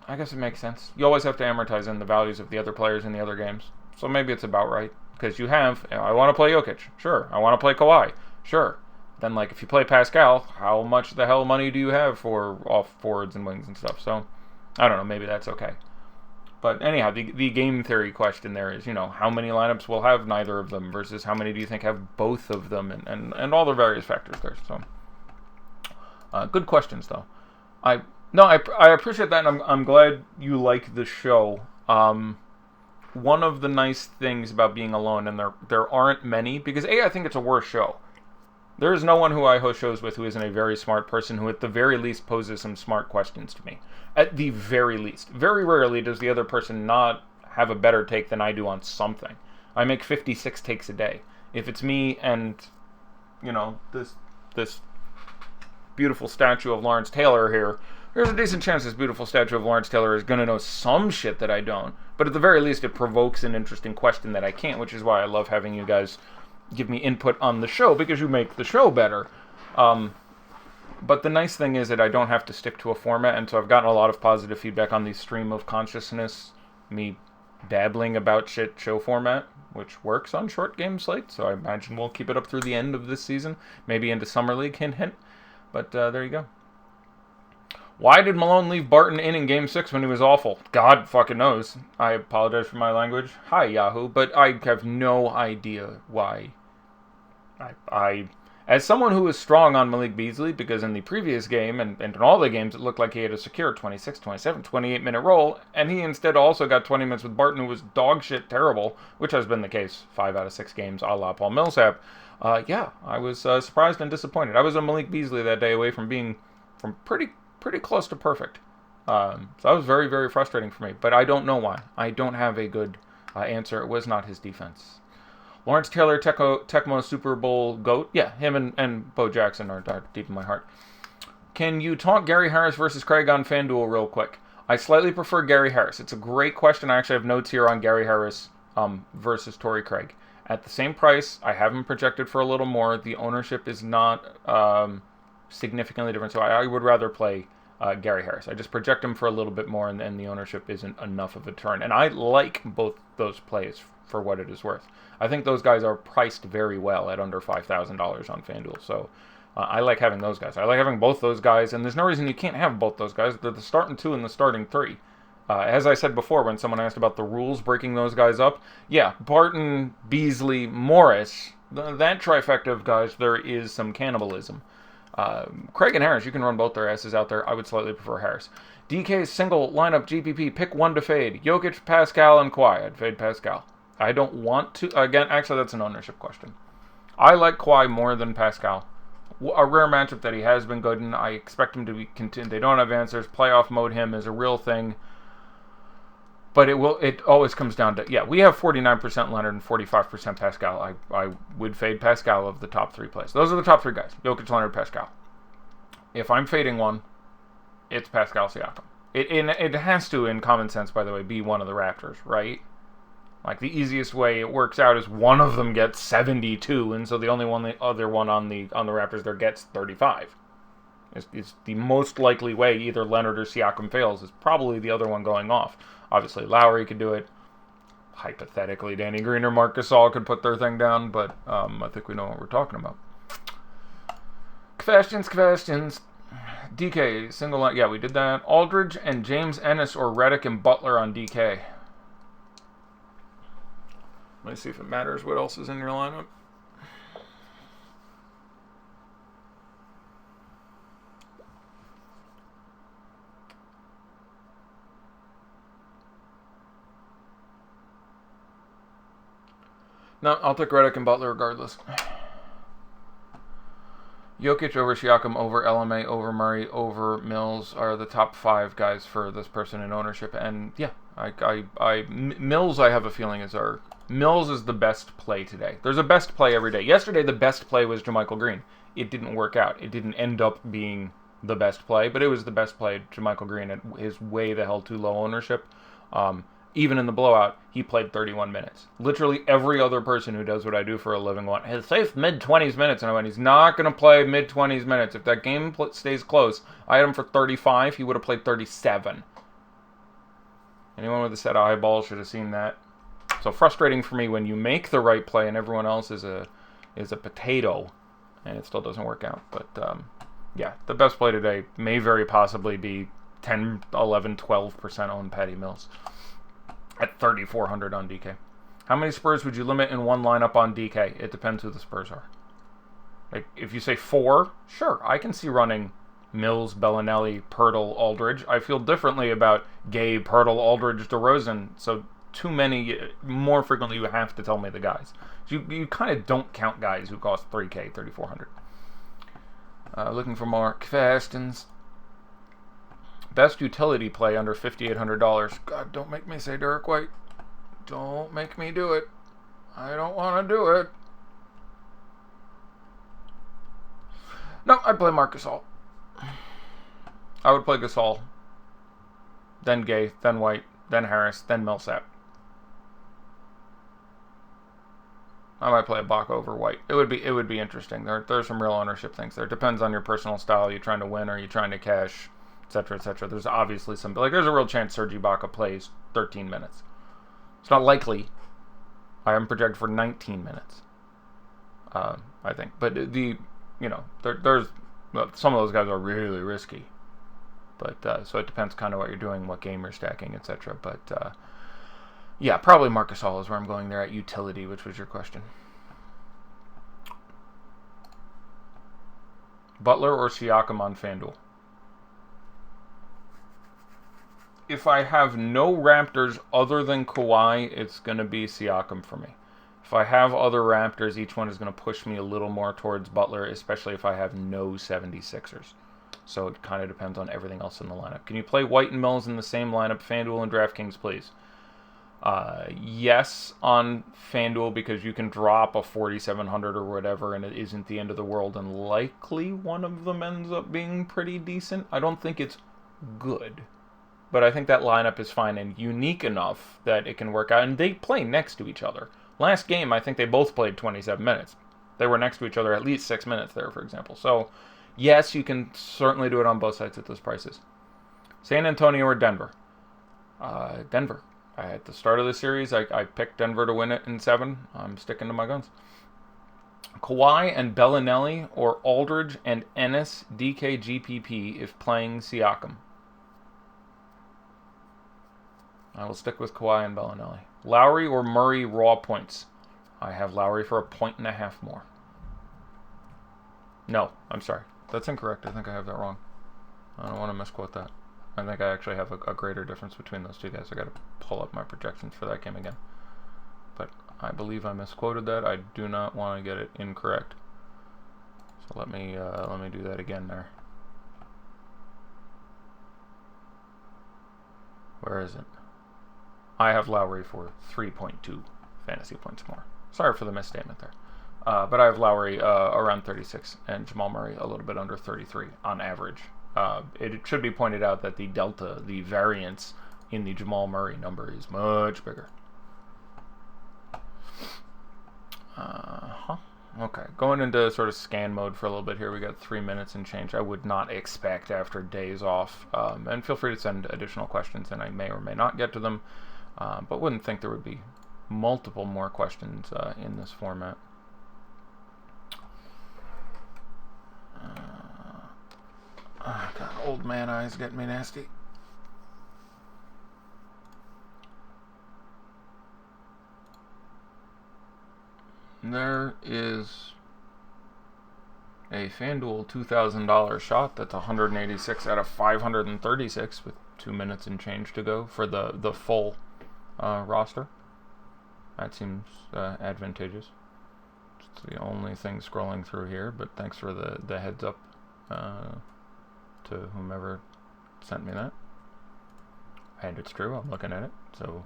I guess it makes sense. You always have to amortize in the values of the other players in the other games. So maybe it's about right. Because you have, I want to play Jokic. Sure. I want to play Kawhi. Sure. Then, if you play Pascal, how much the hell money do you have for off forwards and wings and stuff? So, I don't know. Maybe that's okay. But anyhow, the game theory question there is, how many lineups will have neither of them versus how many do you think have both of them, and all the various factors there. So, good questions, though. I appreciate that, and I'm glad you like the show. One of the nice things about being alone, and there aren't many, because I think it's a worse show. There is no one who I host shows with who isn't a very smart person who at the very least poses some smart questions to me. At the very least. Very rarely does the other person not have a better take than I do on something. I make 56 takes a day. If it's me and, this beautiful statue of Lawrence Taylor here, there's a decent chance this beautiful statue of Lawrence Taylor is going to know some shit that I don't. But at the very least, it provokes an interesting question that I can't, which is why I love having you guys give me input on the show, because you make the show better. But the nice thing is that I don't have to stick to a format, and so I've gotten a lot of positive feedback on the stream of consciousness, me babbling about shit show format, which works on short game slates, so I imagine we'll keep it up through the end of this season, maybe into Summer League, hint, hint. But there you go. Why did Malone leave Barton in Game 6 when he was awful? God fucking knows. I apologize for my language. Hi, Yahoo. But I have no idea why. As someone who was strong on Malik Beasley, because in the previous game, and in all the games, it looked like he had a secure 26, 27, 28-minute role, and he instead also got 20 minutes with Barton, who was dog shit terrible, which has been the case 5 out of 6 games, a la Paul Millsap. I was surprised and disappointed. I was a Malik Beasley that day away from being pretty close to perfect. So that was very, very frustrating for me. But I don't know why. I don't have a good answer. It was not his defense. Lawrence Taylor, Tecmo Super Bowl GOAT. Yeah, him and Bo Jackson are deep in my heart. Can you talk Gary Harris versus Craig on FanDuel real quick? I slightly prefer Gary Harris. It's a great question. I actually have notes here on Gary Harris versus Torrey Craig. At the same price, I have him projected for a little more. The ownership is not significantly different, so I would rather play Gary Harris. I just project him for a little bit more, and the ownership isn't enough of a turn. And I like both those plays for what it is worth. I think those guys are priced very well at under $5,000 on FanDuel, so I like having those guys. I like having both those guys, and there's no reason you can't have both those guys. They're the starting 2 and the starting 3. As I said before, when someone asked about the rules breaking those guys up, yeah, Barton, Beasley, Morris, that trifecta of guys, there is some cannibalism. Craig and Harris, you can run both their asses out there. I would slightly prefer Harris. DK's single lineup GPP, pick one to fade. Jokic, Pascal, and Kawhi. I'd fade Pascal. I don't want to. Again, actually, that's an ownership question. I like Kawhi more than Pascal. A rare matchup that he has been good in. I expect him to be continued. They don't have answers. Playoff mode him is a real thing. But it always comes down to, yeah, we have 49% Leonard and 45% Pascal. I would fade Pascal of the top 3 plays. Those are the top 3 guys. Jokic, Leonard, Pascal. If I'm fading one, it's Pascal Siakam. It has to, in common sense, by the way, be one of the Raptors, right? Like, the easiest way it works out is one of them gets 72, and so the other one on the Raptors there gets 35. It's the most likely way either Leonard or Siakam fails is probably the other one going off. Obviously, Lowry could do it. Hypothetically, Danny Green or Marc Gasol could put their thing down, but I think we know what we're talking about. Questions. DK, single line. Yeah, we did that. Aldridge and James Ennis or Redick and Butler on DK. Let me see if it matters what else is in your lineup. No, I'll take Redick and Butler regardless. Jokic over Siakam over LMA over Murray over Mills are the top 5 guys for this person in ownership. And yeah, Mills, I have a feeling Mills is the best play today. There's a best play every day. Yesterday, the best play was JaMychal Green. It didn't work out. It didn't end up being the best play, but it was the best play. JaMychal Green at his way the hell too low ownership. Even in the blowout, he played 31 minutes. Literally every other person who does what I do for a living his safe mid-20s minutes. And I went, he's not going to play mid-20s minutes. If that game stays close, I had him for 35. He would have played 37. Anyone with a set of eyeballs should have seen that. So frustrating for me when you make the right play and everyone else is a potato and it still doesn't work out. But yeah, the best play today may very possibly be 10, 11, 12% on Patty Mills at 3,400 on DK. How many Spurs would you limit in one lineup on DK? It depends who the Spurs are. Like, if you say 4, sure, I can see running Mills, Bellinelli, Pirtle, Aldridge. I feel differently about Gay, Pirtle, Aldridge, DeRozan. So too many, more frequently you have to tell me the guys. You kind of don't count guys who cost 3K, 3,400. Looking for Mark Fastens. Best utility play under $5,800. God, don't make me say Derek White. Don't make me do it. I don't want to do it. No, I'd play Marc Gasol. I would play Gasol, then Gay, then White, then Harris, then Millsap. I might play Ibaka over White. It would be interesting. There's some real ownership things there. Depends on your personal style. Are you trying to win or are you trying to cash? Etc., etc. There's obviously some, there's a real chance Serge Ibaka plays 13 minutes. It's not likely. I am projected for 19 minutes. I think, but there's some of those guys are really risky. But so it depends kind of what you're doing, what game you're stacking, etc. But yeah, probably Marc Gasol is where I'm going there at utility, which was your question. Butler or Siakam on FanDuel? If I have no Raptors other than Kawhi, it's going to be Siakam for me. If I have other Raptors, each one is going to push me a little more towards Butler, especially if I have no 76ers. So it kind of depends on everything else in the lineup. Can you play White and Mills in the same lineup, FanDuel and DraftKings, please? Yes, on FanDuel, because you can drop a 4,700 or whatever, and it isn't the end of the world, and likely one of them ends up being pretty decent. I don't think it's good. But I think that lineup is fine and unique enough that it can work out. And they play next to each other. Last game, I think they both played 27 minutes. They were next to each other at least 6 minutes there, for example. So, yes, you can certainly do it on both sides at those prices. San Antonio or Denver? Denver. At the start of the series, I picked Denver to win it in 7. I'm sticking to my guns. Kawhi and Bellinelli or Aldridge and Ennis DK GPP if playing Siakam? I will stick with Kawhi and Bellinelli. Lowry or Murray raw points? I have Lowry for 1.5 more. No, I'm sorry. That's incorrect. I think I have that wrong. I don't want to misquote that. I think I actually have a greater difference between those two guys. I got to pull up my projections for that game again. But I believe I misquoted that. I do not want to get it incorrect. So let me do that again there. Where is it? I have Lowry for 3.2 fantasy points more. Sorry for the misstatement there. But I have Lowry around 36 and Jamal Murray a little bit under 33 on average. It should be pointed out that the delta, the variance in the Jamal Murray number is much bigger. Okay, going into sort of scan mode for a little bit here. We got 3 minutes and change. I would not expect after days off. And feel free to send additional questions, and I may or may not get to them. But wouldn't think there would be multiple more questions in this format. God, old man eyes getting me nasty. There is a FanDuel $2,000 shot that's 186 out of 536 with 2 minutes and change to go for the full roster. That seems advantageous. It's the only thing scrolling through here, but thanks for the heads up to whomever sent me that. And it's true, I'm looking at it, so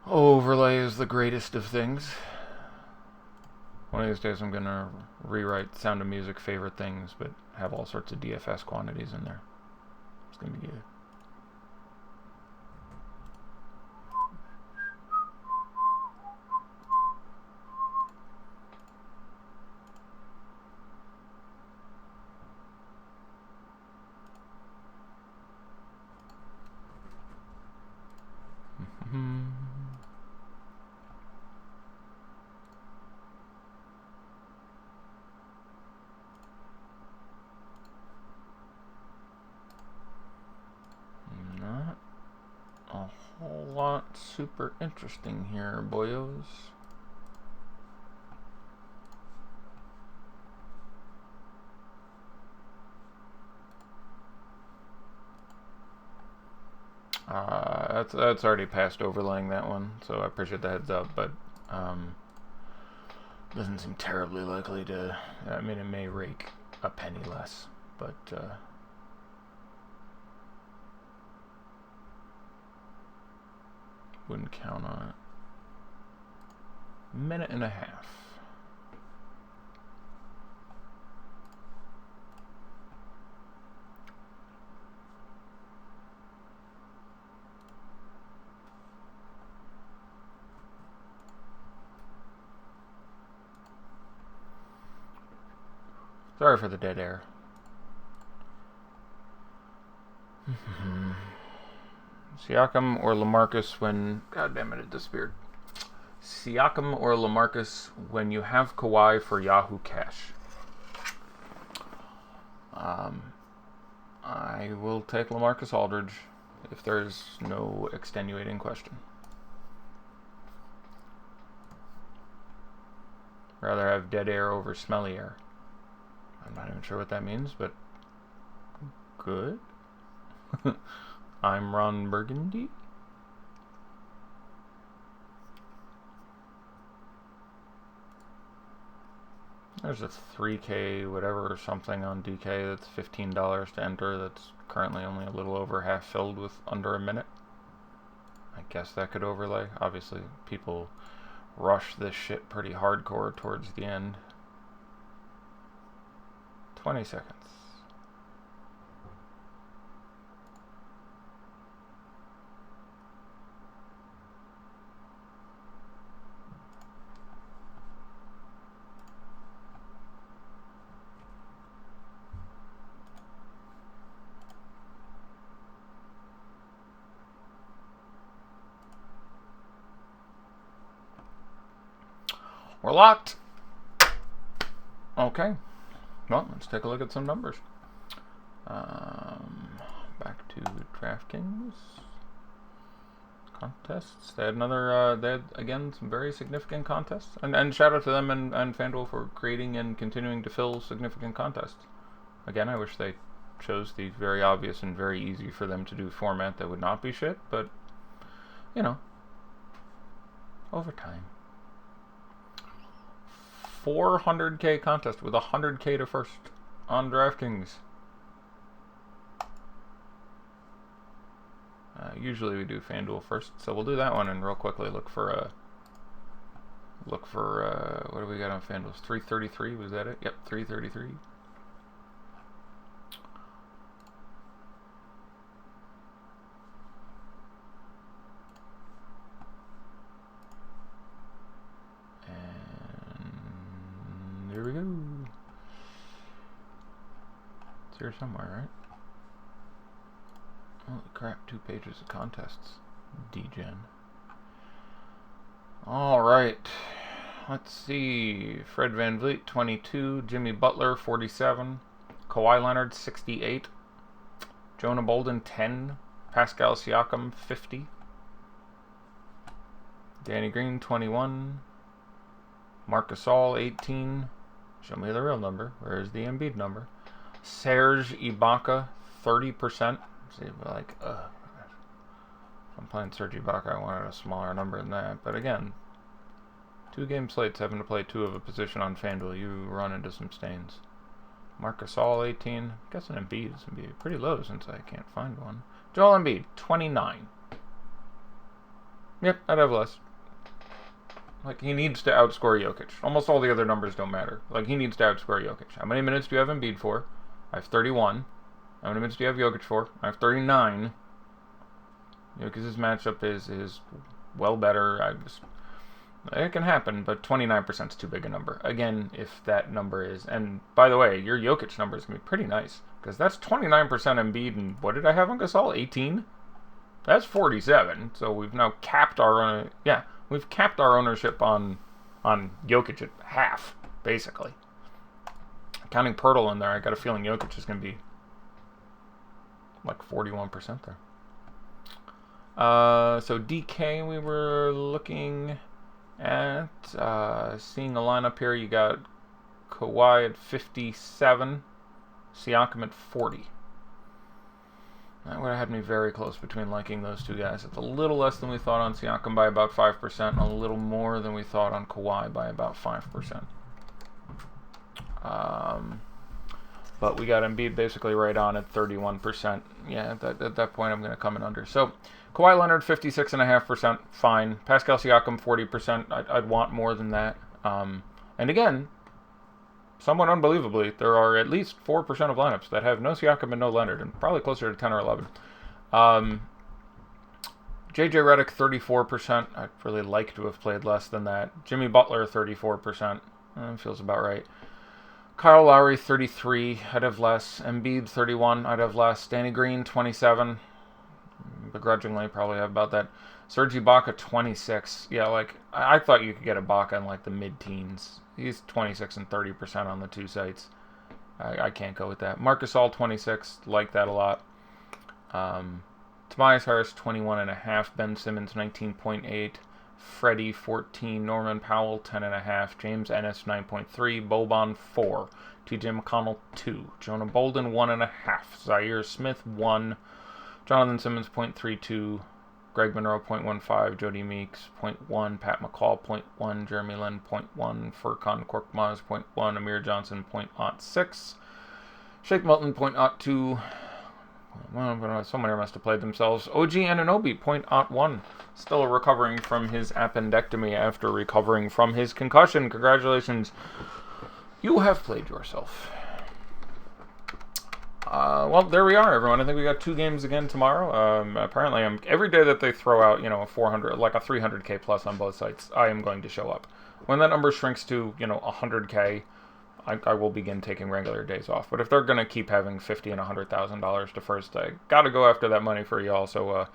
overlay is the greatest of things. One of these days I'm gonna rewrite Sound of Music favorite things, but have all sorts of DFS quantities in there. It's gonna be good. Not a whole lot super interesting here, boyos. That's already past overlaying that one, so I appreciate the heads up, but doesn't seem terribly likely to. I mean, it may rake a penny less, but wouldn't count on it. Minute and a half. Sorry for the dead air. Siakam or LaMarcus when... God damn it, it disappeared. Siakam or LaMarcus when you have Kawhi for Yahoo Cash. I will take LaMarcus Aldridge if there's no extenuating question. Rather have dead air over smelly air. I'm not even sure what that means, but good. I'm Ron Burgundy. There's a 3K whatever or something on DK that's $15 to enter that's currently only a little over half filled with under a minute. I guess that could overlay. Obviously, people rush this shit pretty hardcore towards the end. 20 seconds. We're locked. Okay. Well, let's take a look at some numbers. Back to DraftKings contests. They had another. They had again some very significant contests, and shout out to them and FanDuel for creating and continuing to fill significant contests. Again, I wish they chose the very obvious and very easy for them to do format that would not be shit, but you know, over time. 400K contest with 100K to first on DraftKings. Usually we do FanDuel first, so we'll do that one and real quickly look for what do we got on FanDuel? 333, was that it? Yep, 333. Here we go. It's here somewhere, right? Holy crap, 2 pages of contests. D-Gen. Alright. Let's see. Fred VanVleet, 22. Jimmy Butler, 47. Kawhi Leonard, 68. Jonah Bolden, 10. Pascal Siakam, 50. Danny Green, 21. Marc Gasol, 18. Show me the real number. Where's the Embiid number? Serge Ibaka, 30%. See, like, I'm playing Serge Ibaka, I wanted a smaller number than that. But again, 2-game slates having to play 2 of a position on FanDuel, you run into some stains. Marc Gasol, 18. I'm guessing Embiid is going to be pretty low since I can't find one. Joel Embiid, 29. Yep, I'd have less. Like, he needs to outscore Jokic. Almost all the other numbers don't matter. Like, he needs to outscore Jokic. How many minutes do you have Embiid for? I have 31. How many minutes do you have Jokic for? I have 39. Jokic's matchup is well better. It can happen, but 29% is too big a number. Again, if that number is... And, by the way, your Jokic number is going to be pretty nice. Because that's 29% Embiid, and what did I have on Gasol? 18? That's 47. So we've now capped our... we've capped our ownership on Jokic at half, basically. Counting Pirtle in there, I got a feeling Jokic is going to be like 41% there. So DK, we were looking at seeing a lineup here. You got Kawhi at 57, Siakam at 40. That would have had me very close between liking those two guys. It's a little less than we thought on Siakam by about 5%, and a little more than we thought on Kawhi by about 5%. But we got Embiid basically right on at 31%. Yeah, at that point I'm going to come in under. So Kawhi Leonard, 56.5%, fine. Pascal Siakam, 40%. I'd want more than that. And again, somewhat unbelievably, there are at least 4% of lineups that have no Siakam and no Leonard, and probably closer to 10 or 11. JJ Redick, 34%. I'd really like to have played less than that. Jimmy Butler, 34%. Feels about right. Kyle Lowry, 33. I'd have less. Embiid, 31. I'd have less. Danny Green, 27. Begrudgingly, probably have about that. Serge Ibaka, 26. Yeah, like, I thought you could get Ibaka in, like, the mid-teens. He's 26 and 30% on the 2 sites. I can't go with that. Marc Gasol, 26. Like that a lot. Tobias Harris, 21.5. Ben Simmons, 19.8. Freddie, 14. Norman Powell, 10.5. James Ennis, 9.3. Boban, 4. TJ McConnell, 2. Jonah Bolden, 1.5. Zaire Smith, 1. Jonathan Simmons, 0.32. Greg Monroe, 0.15. Jody Meeks, 0.1. Pat McCall, 0.1. Jeremy Lin, 0.1. Furkan Korkmaz, 0.1. Amir Johnson, 0.06. Shake Milton, 0.02. Well, someone here must have played themselves. OG Anunoby, 0.01. Still recovering from his appendectomy after recovering from his concussion. Congratulations. You have played yourself. Well, there we are, everyone. I think we got 2 games again tomorrow. Apparently, every day that they throw out, a 400, like a 300K plus on both sites, I am going to show up. When that number shrinks to, 100K, I will begin taking regular days off. But if they're going to keep having $50,000 and $100,000 to first, I got to go after that money for y'all. So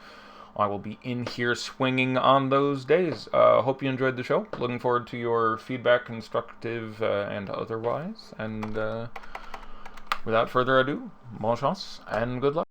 I will be in here swinging on those days. Hope you enjoyed the show. Looking forward to your feedback, constructive and otherwise. And without further ado, bon chance and good luck.